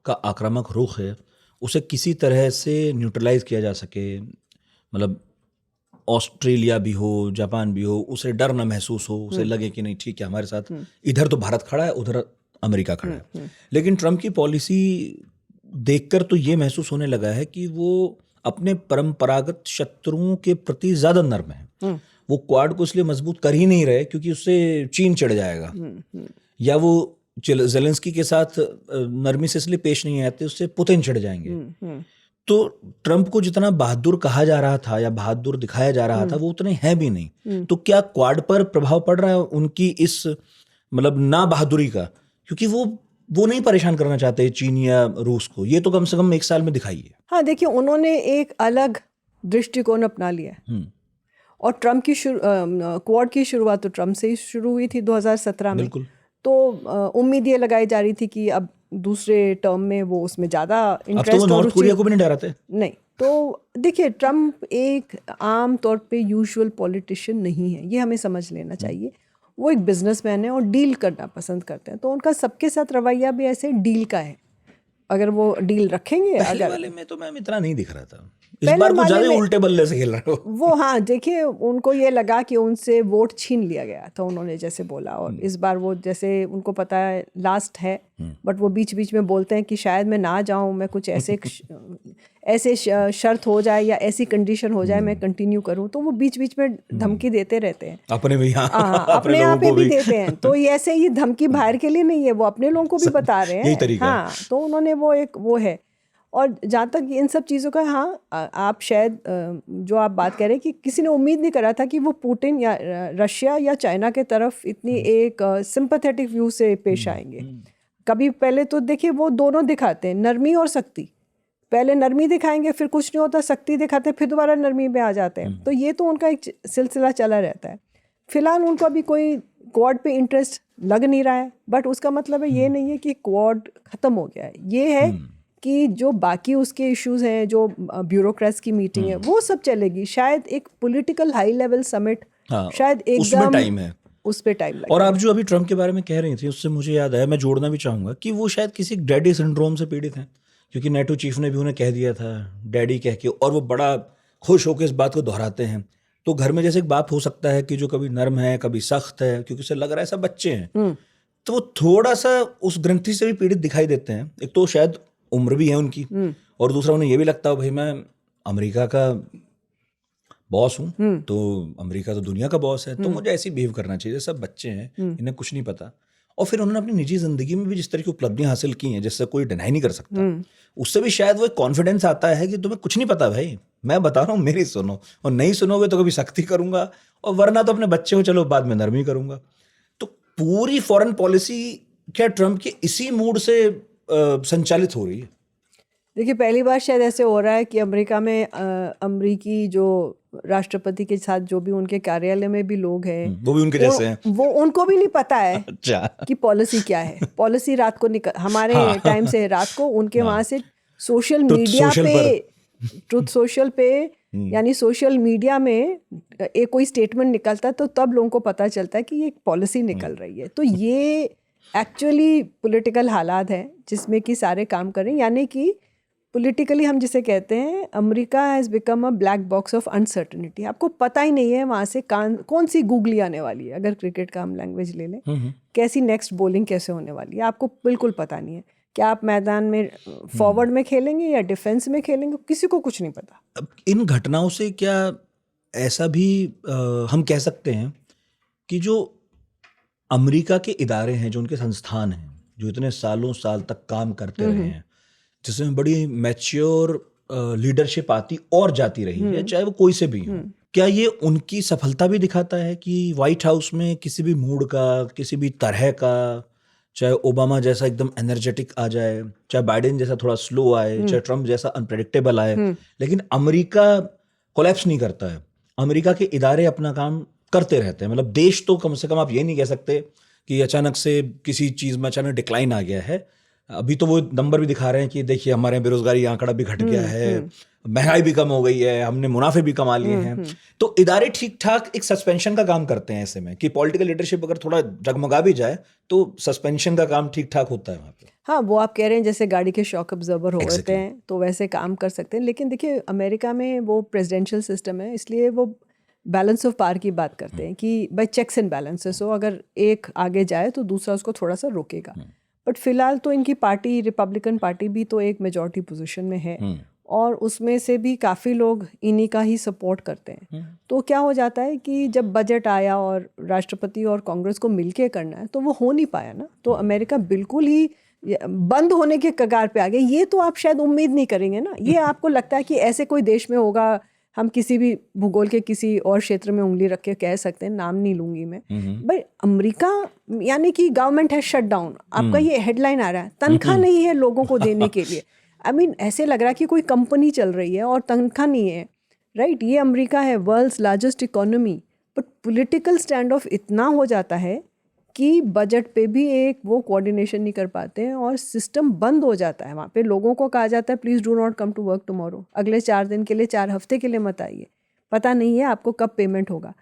का आक्रामक रुख है उसे किसी तरह से न्यूट्रलाइज किया जा सके। मतलब ऑस्ट्रेलिया भी हो, जापान भी हो, उसे डर ना महसूस हो, उसे लगे कि नहीं ठीक है हमारे साथ इधर तो भारत खड़ा है, उधर अमेरिका खड़ा है। लेकिन ट्रम्प की पॉलिसी देखकर तो ये महसूस होने लगा है कि वो अपने परंपरागत शत्रुओं के प्रति ज्यादा नर्म है। वो क्वाड को इसलिए मजबूत कर ही नहीं रहे क्योंकि उससे चीन चढ़ जाएगा, या वो जेलेंस्की के साथ नरमी से इसलिए पेश नहीं आते, उससे पुतिन चढ़ जाएंगे। तो ट्रम्प को जितना बहादुर कहा जा रहा था या बहादुर दिखाया जा रहा था वो उतने है भी नहीं। तो क्या क्वाड पर प्रभाव पड़ रहा है उनकी इस मतलब ना बहादुरी का? क्योंकि वो नहीं परेशान करना चाहते चीन या रूस को, ये तो कम से कम एक साल में दिखाई है। हाँ, देखिए, उन्होंने एक अलग दृष्टिकोण अपना लिया है, और ट्रम्प की क्वाड की शुरुआत तो ट्रम्प से ही शुरू हुई थी 2017 में। तो उम्मीद ये लगाई जा रही थी कि अब दूसरे टर्म में वो उसमें ज़्यादा इंटरेस्ट, तो नॉर्थ कोरिया को भी नहीं डराते? नहीं। तो देखिए, ट्रम्प एक आम तौर पे यूजुअल पॉलिटिशियन नहीं है, ये हमें समझ लेना चाहिए। वो एक बिजनेसमैन है और डील करना पसंद करते हैं, तो उनका सबके साथ रवैया भी ऐसे डील का है। अगर वो डील रखेंगे, पहले वाले में तो मैम इतना नहीं दिख रहा था, इस बार कुछ ज्यादा उल्टे बल्ले से खेल रहा है वो। हाँ, देखिए, उनको ये लगा कि उनसे वोट छीन लिया गया था, उन्होंने जैसे बोला। और इस बार वो जैसे उनको पता है लास्ट है, बट वो बीच बीच में बोलते हैं कि शायद मैं ना जाऊं, मैं कुछ ऐसे शर्त हो जाए या ऐसी कंडीशन हो जाए मैं कंटिन्यू करूं, तो वो बीच बीच में धमकी देते रहते हैं अपने भी। अपने यहाँ पे भी देते हैं। तो ये ऐसे ही धमकी बाहर के लिए नहीं है, वो अपने लोगों को भी बता रहे हैं। हाँ, तो उन्होंने वो है। और जहाँ तक इन सब चीज़ों का, हाँ, आप शायद जो आप बात कह रहे हैं कि किसी ने उम्मीद नहीं करा था कि वो पुतिन या रशिया या चाइना के तरफ इतनी एक सिंपैथेटिक व्यू से पेश आएंगे। कभी पहले तो देखिए वो दोनों दिखाते हैं, नरमी और सख्ती, पहले नरमी दिखाएंगे, फिर कुछ नहीं होता, सख्ती दिखाते हैं, फिर दोबारा नरमी में आ जाते हैं। तो ये तो उनका एक सिलसिला चला रहता है। फिलहाल उनको अभी कोई क्वाड पे इंटरेस्ट लग नहीं रहा है, बट उसका मतलब है ये नहीं है कि क्वाड ख़त्म हो गया है। ये है कि जो बाकी उसके इश्यूज हैं, जो ब्यूरोक्रेट्स की मीटिंग है, वो सब चलेगी। शायद एक पॉलिटिकल हाई लेवल समिट शायद उसमें टाइम है, उस पे टाइम लगेगा। और आप जो अभी ट्रम्प के बारे में कह रही थी उससे मुझे याद आया, मैं जोड़ना भी चाहूँगा कि वो शायद किसी डैडी सिंड्रोम से पीड़ित हैं, क्योंकि नेटो चीफ ने भी उन्हें कह दिया था डैडी कह के, और वो बड़ा खुश होकर इस बात को दोहराते हैं। तो घर में जैसे एक बाप हो सकता है कि जो कभी नर्म है कभी सख्त है, क्योंकि उसे लग रहा है सब बच्चे हैं, तो वो थोड़ा सा उस ग्रंथि से भी पीड़ित दिखाई देते हैं। एक तो शायद उम्र भी है उनकी, और दूसरा उन्हें ये भी लगता है भाई मैं अमेरिका का बॉस हूँ, तो अमेरिका तो दुनिया का बॉस है, तो मुझे ऐसे ही बिहेव करना चाहिए, सब बच्चे हैं, इन्हें कुछ नहीं पता। और फिर उन्होंने अपनी निजी जिंदगी में भी जिस तरह की उपलब्धियां हासिल की हैं, जिससे कोई डिनाई नहीं कर सकता, उससे भी शायद वो एक कॉन्फिडेंस आता है कि तुम्हें कुछ नहीं पता भाई, मैं बता रहा हूँ मेरी सुनो, और नहीं सुनोगे तो कभी सख्ती करूंगा, और वरना तो अपने बच्चे हो चलो बाद में नरमी करूंगा। तो पूरी फॉरेन पॉलिसी क्या ट्रम्प के इसी मूड से संचालित हो रही है? देखिए, पहली बार शायद ऐसे हो रहा है कि अमेरिका में अमेरिकी जो राष्ट्रपति के साथ जो भी उनके कार्यालय में भी लोग हैं, वो भी उनके जैसे हैं, वो उनको भी नहीं पता है अच्छा कि पॉलिसी क्या है। पॉलिसी रात को हमारे टाइम से रात को उनके वहाँ से सोशल मीडिया पे, ट्रुथ सोशल पे, यानी सोशल मीडिया में एक कोई स्टेटमेंट निकलता है तो तब लोगों को पता चलता है कि ये पॉलिसी निकल रही है। तो ये एक्चुअली पॉलिटिकल हालात हैं जिसमें कि सारे काम करें, यानी कि पॉलिटिकली हम जिसे कहते हैं America has become a black box of uncertainty. आपको पता ही नहीं है वहाँ से कौन सी गूगली आने वाली है। अगर क्रिकेट का हम लैंग्वेज ले लें, कैसी नेक्स्ट बॉलिंग कैसे होने वाली है, आपको बिल्कुल पता नहीं है। क्या आप मैदान में फॉरवर्ड में खेलेंगे या डिफेंस में खेलेंगे, किसी को कुछ नहीं पता। अब इन घटनाओं से क्या ऐसा भी हम कह सकते हैं कि जो अमेरिका के इदारे हैं, जो उनके संस्थान हैं, जो इतने सालों साल तक काम करते रहे हैं, जिसमें बड़ी मैच्योर लीडरशिप आती और जाती रही है, चाहे वो कोई से भी हो, क्या ये उनकी सफलता भी दिखाता है कि व्हाइट हाउस में किसी भी मूड का, किसी भी तरह का, चाहे ओबामा जैसा एकदम एनर्जेटिक आ जाए, चाहे बाइडेन जैसा थोड़ा स्लो आए, चाहे ट्रम्प जैसा अनप्रेडिक्टेबल आए, लेकिन अमेरिका कोलैप्स नहीं करता है। अमेरिका के इदारे अपना काम करते रहते हैं। मतलब देश तो कम से कम आप ये नहीं कह सकते कि अचानक से किसी चीज़ में अचानक डिक्लाइन आ गया है। अभी तो वो नंबर भी दिखा रहे हैं कि देखिए हमारे यहाँ बेरोजगारी आंकड़ा भी घट गया है, महंगाई भी कम हो गई है, हमने मुनाफे भी कमा लिए हैं। तो इदारे ठीक ठाक एक सस्पेंशन का काम करते हैं ऐसे में, कि पॉलिटिकल लीडरशिप अगर थोड़ा डगमगा भी जाए तो सस्पेंशन का काम ठीक ठाक होता है वहाँ पे। हाँ, वो आप कह रहे हैं जैसे गाड़ी के शॉक अब्जर्वर होते हैं तो वैसे काम कर सकते हैं। लेकिन देखिए, अमेरिका में वो प्रेसिडेंशियल सिस्टम है, इसलिए वो बैलेंस ऑफ पावर की बात करते हैं कि भाई चेक्स एंड बैलेंसेस हो, अगर एक आगे जाए तो दूसरा उसको थोड़ा सा रोकेगा। बट फिलहाल तो इनकी पार्टी, रिपब्लिकन पार्टी भी तो एक मेजॉरिटी पोजीशन में है, और उसमें से भी काफ़ी लोग इन्हीं का ही सपोर्ट करते हैं। तो क्या हो जाता है कि जब बजट आया और राष्ट्रपति और कांग्रेस को मिलके करना है तो वो हो नहीं पाया ना, तो अमेरिका बिल्कुल ही बंद होने के कगार पे आ गया। ये तो आप शायद उम्मीद नहीं करेंगे ना। ये आपको लगता है कि ऐसे कोई देश में होगा, हम किसी भी भूगोल के किसी और क्षेत्र में उंगली रख के कह सकते हैं, नाम नहीं लूंगी मैं, भाई अमेरिका यानी कि गवर्नमेंट है शट डाउन। आपका ये हेडलाइन आ रहा है, तनख्वाह नहीं है लोगों को देने के लिए। आई मीन ऐसे लग रहा है कि कोई कंपनी चल रही है और तनख्वाह नहीं है, राइट। ये अमेरिका है, world's largest economy, but political standoff इतना हो जाता है कि बजट पे भी एक वो कोऑर्डिनेशन नहीं कर पाते हैं और सिस्टम बंद हो जाता है। वहाँ पे लोगों को कहा जाता है please do not come to work tomorrow, अगले 4 दिन के लिए, 4 हफ्ते के लिए मत आइए, पता नहीं है आपको कब पेमेंट होगा।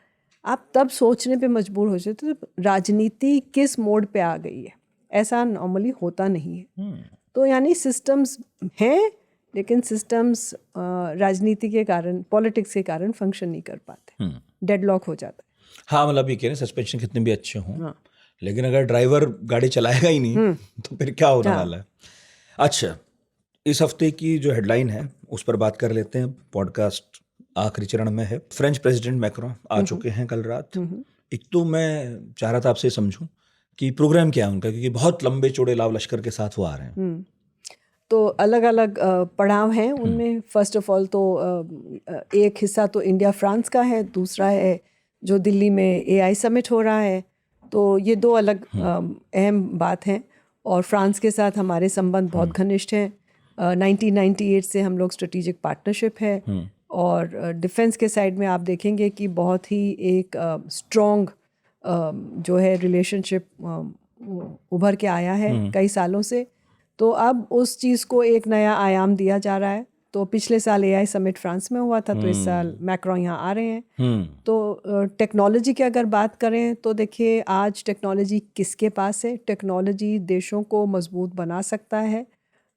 आप तब सोचने पे मजबूर हो जाते तो राजनीति किस मोड पे आ गई है। ऐसा नॉर्मली होता नहीं है। तो यानी सिस्टम्स हैं, लेकिन सिस्टम्स राजनीति के कारण, पॉलिटिक्स के कारण फंक्शन नहीं कर पाते, डेडलॉक हो जाता है। हाँ, मतलब ये कह रहे हैं सस्पेंशन कितने भी अच्छे हों, लेकिन अगर ड्राइवर गाड़ी चलाएगा ही नहीं तो फिर क्या होने वाला है। अच्छा, इस हफ्ते की जो हेडलाइन है उस पर बात कर लेते हैं। पॉडकास्ट आखिरी चरण में है। फ्रेंच प्रेसिडेंट मैक्रोन आ चुके हैं कल रात। एक तो मैं चाह रहा था आपसे समझूं कि प्रोग्राम क्या है उनका, क्योंकि बहुत लंबे चौड़े लाव लश्कर के साथ वो आ रहे हैं। तो अलग अलग पड़ाव हैं उनमें। फर्स्ट ऑफ ऑल तो एक हिस्सा तो इंडिया फ्रांस का है, दूसरा है जो दिल्ली में AI समिट हो रहा है। तो ये 2 अलग अहम बात हैं, और फ्रांस के साथ हमारे संबंध बहुत घनिष्ठ हैं। 1998 से हम लोग स्ट्रेटेजिक पार्टनरशिप है और डिफेंस के साइड में आप देखेंगे कि बहुत ही एक स्ट्रॉन्ग जो है रिलेशनशिप उभर के आया है कई सालों से। तो अब उस चीज़ को एक नया आयाम दिया जा रहा है। तो पिछले साल AI समिट फ्रांस में हुआ था, तो इस साल मैक्रोन यहाँ आ रहे हैं। तो टेक्नोलॉजी की अगर बात करें तो देखिए आज टेक्नोलॉजी किसके पास है? टेक्नोलॉजी देशों को मजबूत बना सकता है,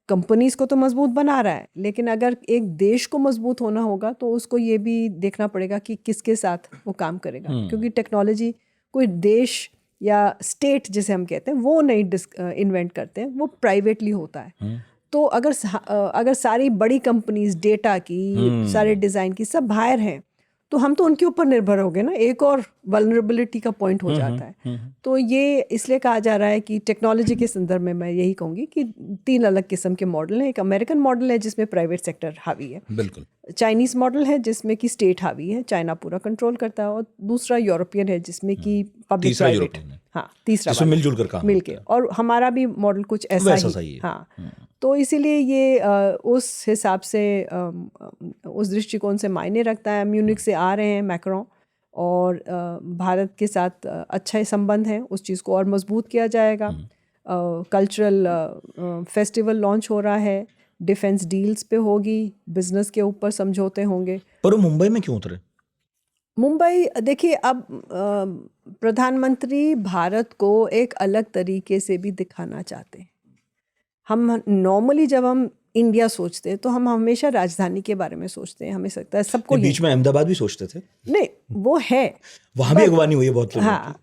कंपनीज को तो मजबूत बना रहा है, लेकिन अगर एक देश को मजबूत होना होगा तो उसको ये भी देखना पड़ेगा कि किसके साथ वो काम करेगा, क्योंकि टेक्नोलॉजी कोई देश या स्टेट जिसे हम कहते हैं वो नहीं इन्वेंट करते हैं, वो प्राइवेटली होता है। तो अगर सारी बड़ी कंपनीज डेटा की, सारे डिज़ाइन की सब बाहर हैं, तो हम तो उनके ऊपर निर्भर हो गए ना, एक और वल्नरेबिलिटी का पॉइंट हो जाता है। तो ये इसलिए कहा जा रहा है कि टेक्नोलॉजी के संदर्भ में मैं यही कहूँगी कि 3 अलग किस्म के मॉडल हैं। एक अमेरिकन मॉडल है जिसमें प्राइवेट सेक्टर हावी है, बिल्कुल। चाइनीज़ मॉडल है जिसमें कि स्टेट हावी है, चाइना पूरा कंट्रोल करता है, और दूसरा यूरोपियन है जिसमें कि पब्लिक प्राइवेट, हाँ तीसरा मिलजुल कर काम मिलके, और हमारा भी मॉडल कुछ ऐसा ही। हाँ, तो इसीलिए ये उस हिसाब से उस दृष्टिकोण से मायने रखता है। म्यूनिक से आ रहे हैं मैक्रोन, और भारत के साथ अच्छे संबंध हैं, उस चीज़ को और मजबूत किया जाएगा। कल्चरल फेस्टिवल लॉन्च हो रहा है, डिफेंस डील्स पे होगी, बिजनेस के ऊपर समझौते होंगे। पर वो मुंबई में क्यों उतरे? मुंबई देखिए, अब प्रधानमंत्री भारत को एक अलग तरीके से भी दिखाना चाहते हैं। हम नॉर्मली जब हम इंडिया सोचते हैं तो हम हमेशा राजधानी के बारे में सोचते हैं, हमें लगता है सबको बीच में अहमदाबाद भी सोचते थे। नहीं, वो है, वहाँ भी अगवानी हुई है बहुत लोगों की। हाँ,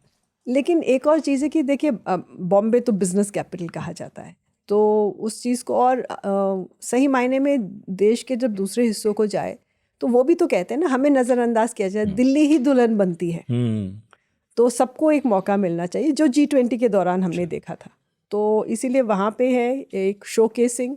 लेकिन एक और चीज़ है कि देखिए बॉम्बे तो बिजनेस कैपिटल कहा जाता है, तो उस चीज़ को और सही मायने में देश के जब दूसरे हिस्सों को जाए तो वो भी तो कहते हैं ना, हमें नज़रअंदाज किया जाए, दिल्ली ही दुल्हन बनती है। तो सबको एक मौका मिलना चाहिए, जो G20 के दौरान हमने देखा था। तो इसीलिए वहाँ पे है एक शोकेसिंग,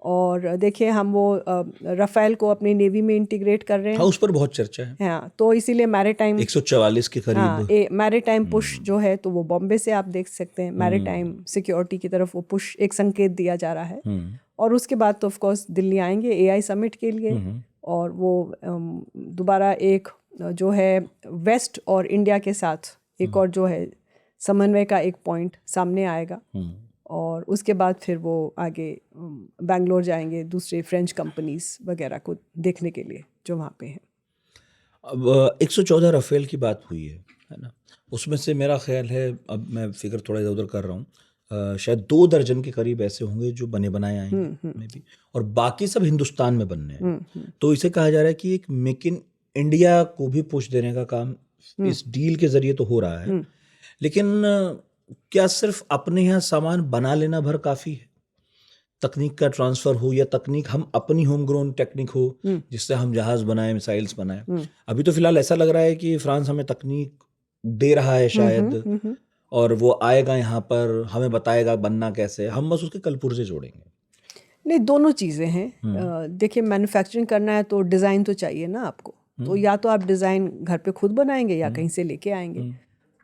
और देखिए हम वो राफेल को अपनी नेवी में इंटीग्रेट कर रहे हैं। हाँ, उस पर बहुत चर्चा है। हाँ, तो इसीलिए मैरीटाइम 144 के करीब। हाँ, मैरीटाइम पुश जो है तो वो बॉम्बे से आप देख सकते हैं, मैरीटाइम सिक्योरिटी की तरफ वो पुश, एक संकेत दिया जा रहा है। और उसके बाद तो ऑफ कोर्स दिल्ली आएंगे AI समिट के लिए, और वो दोबारा एक जो है वेस्ट और इंडिया के साथ एक और जो है समन्वय का एक पॉइंट सामने आएगा, और उसके बाद फिर वो आगे बेंगलोर जाएंगे दूसरे फ्रेंच कंपनीज वगैरह को देखने के लिए जो वहाँ पे हैं। अब 114 राफेल की बात हुई है ना, उसमें से मेरा ख्याल है, अब मैं फिक्र थोड़ा इधर उधर कर रहा हूँ, शायद 2 दर्जन के करीब ऐसे होंगे जो बने बनाए आएंगे में भी, और बाकी सब हिंदुस्तान में बनने हैं। तो इसे कहा जा रहा है कि एक मेक इन इंडिया को भी पुश देने का काम इस डील के जरिए तो हो रहा है, लेकिन क्या सिर्फ अपने यहाँ सामान बना लेना भर काफ़ी है? तकनीक का ट्रांसफ़र हो, या तकनीक हम अपनी होम ग्रोन टेक्निक हो जिससे हम जहाज़ बनाए, मिसाइल्स बनाए। अभी तो फिलहाल ऐसा लग रहा है कि फ्रांस हमें तकनीक दे रहा है शायद, और वो आएगा यहाँ पर, हमें बताएगा बनना कैसे, हम बस उसके कलपुर्जे जोड़ेंगे। नहीं, दोनों चीज़ें हैं। देखिए, मैन्युफैक्चरिंग करना है तो डिज़ाइन तो चाहिए ना आपको, तो या तो आप डिज़ाइन घर पे खुद बनाएंगे या कहीं से लेके आएंगे।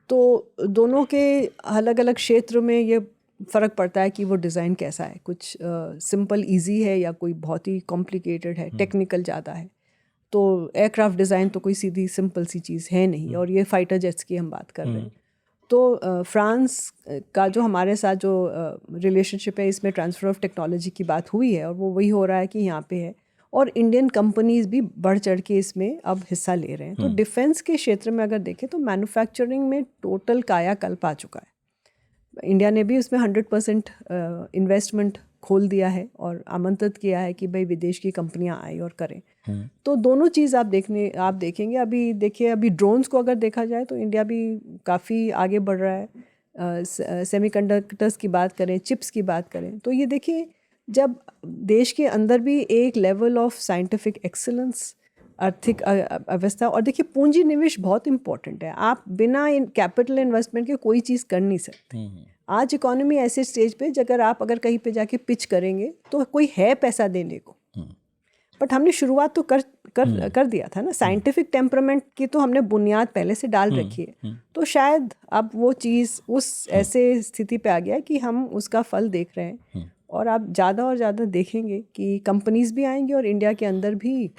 तो दोनों के अलग अलग क्षेत्र में ये फ़र्क पड़ता है कि वो डिज़ाइन कैसा है, कुछ सिंपल इजी है या कोई बहुत ही कॉम्प्लिकेटेड है, टेक्निकल ज़्यादा है। तो एयरक्राफ्ट डिज़ाइन तो कोई सीधी सिंपल सी चीज़ है नहीं, और ये फाइटर जेट्स की हम बात कर रहे हैं। तो फ्रांस का जो हमारे साथ जो रिलेशनशिप है, इसमें ट्रांसफ़र ऑफ टेक्नोलॉजी की बात हुई है, और वो वही हो रहा है कि यहाँ पे है, और इंडियन कंपनीज भी बढ़ चढ़ के इसमें अब हिस्सा ले रहे हैं। तो डिफेंस के क्षेत्र में अगर देखें तो मैन्युफैक्चरिंग में टोटल कायाकल्प आ चुका है। इंडिया ने भी उसमें 100% इन्वेस्टमेंट खोल दिया है और आमंत्रित किया है कि भाई विदेश की कंपनियां आए और करें। तो दोनों चीज़ आप देखेंगे। अभी देखिए, अभी ड्रोन्स को अगर देखा जाए तो इंडिया भी काफ़ी आगे बढ़ रहा है। सेमीकंडक्टर्स की बात करें, चिप्स की बात करें, तो ये देखिए, जब देश के अंदर भी एक लेवल ऑफ साइंटिफिक एक्सीलेंस, आर्थिक अवस्था, और देखिए पूंजी निवेश बहुत इंपॉर्टेंट है। आप बिना कैपिटल इन्वेस्टमेंट के कोई चीज़ कर नहीं सकते। आज इकोनॉमी ऐसे स्टेज पे अगर कहीं पे जाके पिच करेंगे तो कोई है पैसा देने को, बट हमने शुरुआत तो कर दिया था ना। साइंटिफिक टेम्परामेंट की तो हमने बुनियाद पहले से डाल रखी है। तो शायद अब वो चीज़ उस ऐसे स्थिति पे आ गया कि हम उसका फल देख रहे हैं। और आप ज़्यादा और ज़्यादा देखेंगे कि कंपनीज भी आएंगी और इंडिया के अंदर भी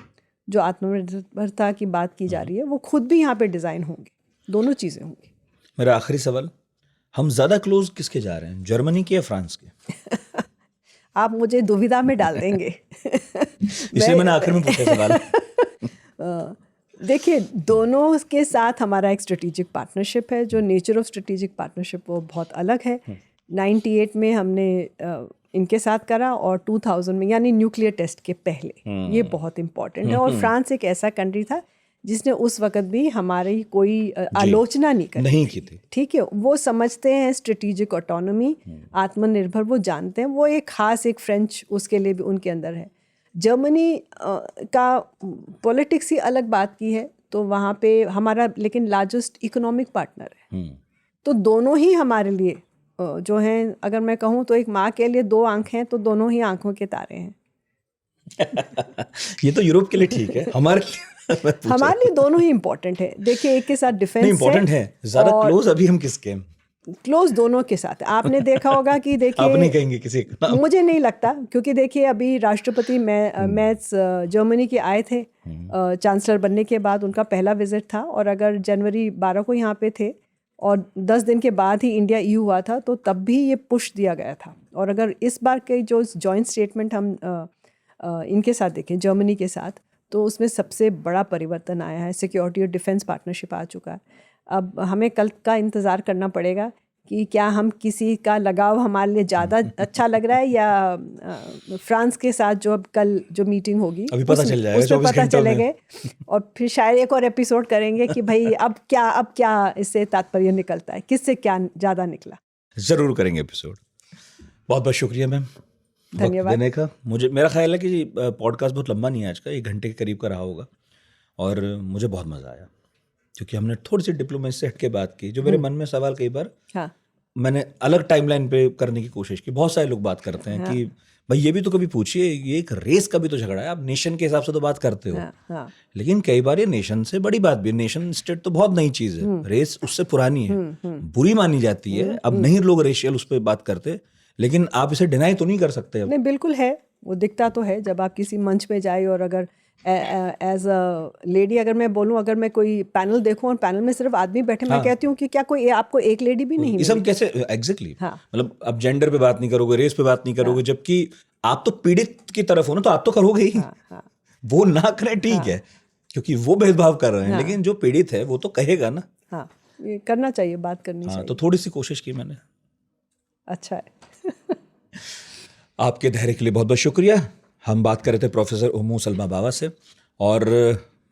जो आत्मनिर्भरता की बात की जा रही है वो खुद भी यहाँ पे डिज़ाइन होंगे, दोनों चीज़ें होंगी। मेरा आखिरी सवाल, हम ज़्यादा क्लोज किसके जा रहे हैं, जर्मनी के या फ्रांस के? आप मुझे दुविधा में डाल देंगे। इसलिए मैंने आखिर में पूछा सवाल। देखिए, दोनों के साथ हमारा एक स्ट्रेटेजिक पार्टनरशिप है। जो नेचर ऑफ स्ट्रेटेजिक पार्टनरशिप वो बहुत अलग है। 98 में हमने इनके साथ करा और 2000 में यानी न्यूक्लियर टेस्ट के पहले, ये बहुत इम्पॉर्टेंट है। और फ्रांस एक ऐसा कंट्री था जिसने उस वक्त भी हमारी कोई आलोचना नहीं की थी। ठीक है, वो समझते हैं स्ट्रेटेजिक ऑटोनॉमी, आत्मनिर्भर वो जानते हैं। वो एक खास एक फ्रेंच उसके लिए भी उनके अंदर है। जर्मनी का पॉलिटिक्स ही अलग बात की है, तो वहाँ पे हमारा लेकिन लार्जेस्ट इकोनॉमिक पार्टनर है। तो दोनों ही हमारे लिए जो हैं, अगर मैं कहूँ तो एक माँ के लिए 2 आँख हैं तो दोनों ही आँखों के तारे हैं। ये तो यूरोप के लिए ठीक है, हमारे लिए दोनों ही इम्पोर्टेंट है। देखिए, एक के साथ डिफेंस इम्पोर्टेंट है, ज्यादा क्लोज अभी हम किसके हैं? क्लोज दोनों के साथ। आपने देखा होगा कि देखिए, आप नहीं कहेंगे किसी का? मुझे नहीं लगता, क्योंकि देखिए अभी राष्ट्रपति मैट्स जर्मनी के आए थे चांसलर बनने के बाद, उनका पहला विजिट था। और अगर जनवरी 12 को यहाँ पे थे और 10 दिन के बाद ही इंडिया EU हुआ था, तो तब भी ये पुश दिया गया था। और अगर इस बार के जो जॉइंट स्टेटमेंट हम इनके साथ देखें, जर्मनी के साथ, तो उसमें सबसे बड़ा परिवर्तन आया है। सिक्योरिटी और डिफेंस पार्टनरशिप आ चुका है। अब हमें कल का इंतज़ार करना पड़ेगा कि क्या हम किसी का लगाव हमारे लिए ज़्यादा अच्छा लग रहा है या फ्रांस के साथ जो अब कल जो मीटिंग होगी अभी पता चल जाएगा, उसमें पता चलेगा। और फिर शायद एक और एपिसोड करेंगे कि भाई अब क्या इससे तात्पर्य निकलता है, किससे क्या ज़्यादा निकला। ज़रूर करेंगे एपिसोड। बहुत बहुत शुक्रिया मैम, धन्यवाद देने का। मेरा ख्याल है कि पॉडकास्ट बहुत लंबा नहीं है आज का, 1 घंटे के करीब का रहा होगा। और मुझे बहुत मज़ा आया क्योंकि हमने थोड़ी सी डिप्लोमेसी से हट के बात की। जो मेरे मन में सवाल कई बार मैंने अलग टाइमलाइन पे करने की कोशिश की। बहुत सारे लोग बात करते हैं कि भाई ये भी तो कभी पूछिए, ये एक रेस का भी तो झगड़ा है, आप नेशन के हिसाब से तो बात करते हो। लेकिन कई बार ये नेशन से बड़ी बात भी, नेशन स्टेट तो बहुत नई चीज़ है, रेस उससे पुरानी है, बुरी मानी जाती है। अब नहीं लोग रेशियल उस पर बात करते, लेकिन आप इसे डिनाई तो नहीं कर सकते। नहीं, बिल्कुल है, वो दिखता तो है जब आप किसी मंच पे जाए। और अगर एज अ लेडी अगर मैं बोलूं, अगर मैं कोई पैनल देखूं और पैनल में सिर्फ आदमी बैठे, मैं कहती हूँ कि क्या कोई आपको एक लेडी भी नहीं मिली? कैसे एग्जैक्टली मतलब आप जेंडर पे बात नहीं करोगे, रेस पे बात नहीं करोगे, जबकि आप तो पीड़ित की तरफ हो ना, तो आप तो करोगे ही। वो ना करें ठीक है, क्योंकि वो भेदभाव कर रहे हैं, लेकिन जो पीड़ित है वो तो कहेगा ना। हाँ, ये करना चाहिए, बात करनी चाहिए। तो थोड़ी सी कोशिश की मैंने। अच्छा है। आपके धैर्य के लिए बहुत बहुत शुक्रिया। हम बात कर रहे थे प्रोफेसर उम्मू सलमा बावा से। और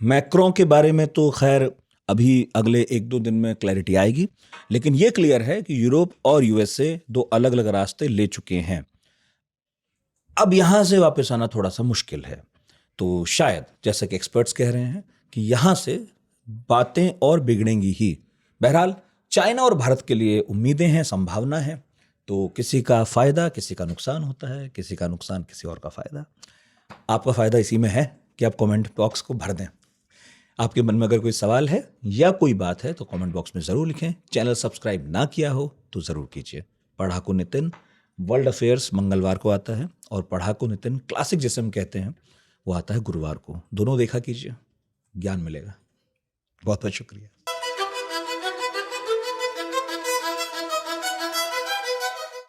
मैक्रों के बारे में तो खैर अभी अगले 1-2 दिन में क्लैरिटी आएगी, लेकिन ये क्लियर है कि यूरोप और USA 2 अलग अलग रास्ते ले चुके हैं। अब यहाँ से वापस आना थोड़ा सा मुश्किल है। तो शायद जैसा कि एक्सपर्ट्स कह रहे हैं कि यहाँ से बातें और बिगड़ेंगी ही। बहरहाल चाइना और भारत के लिए उम्मीदें हैं, संभावना है। तो किसी का फ़ायदा किसी का नुकसान होता है, किसी का नुकसान किसी और का फ़ायदा। आपका फ़ायदा इसी में है कि आप कमेंट बॉक्स को भर दें। आपके मन में अगर कोई सवाल है या कोई बात है तो कमेंट बॉक्स में ज़रूर लिखें। चैनल सब्सक्राइब ना किया हो तो ज़रूर कीजिए। पढ़ाकू नितिन वर्ल्ड अफेयर्स मंगलवार को आता है और पढ़ाकू नितिन क्लासिक जिसे हम कहते हैं वो आता है गुरुवार को। दोनों देखा कीजिए, ज्ञान मिलेगा। बहुत बहुत शुक्रिया।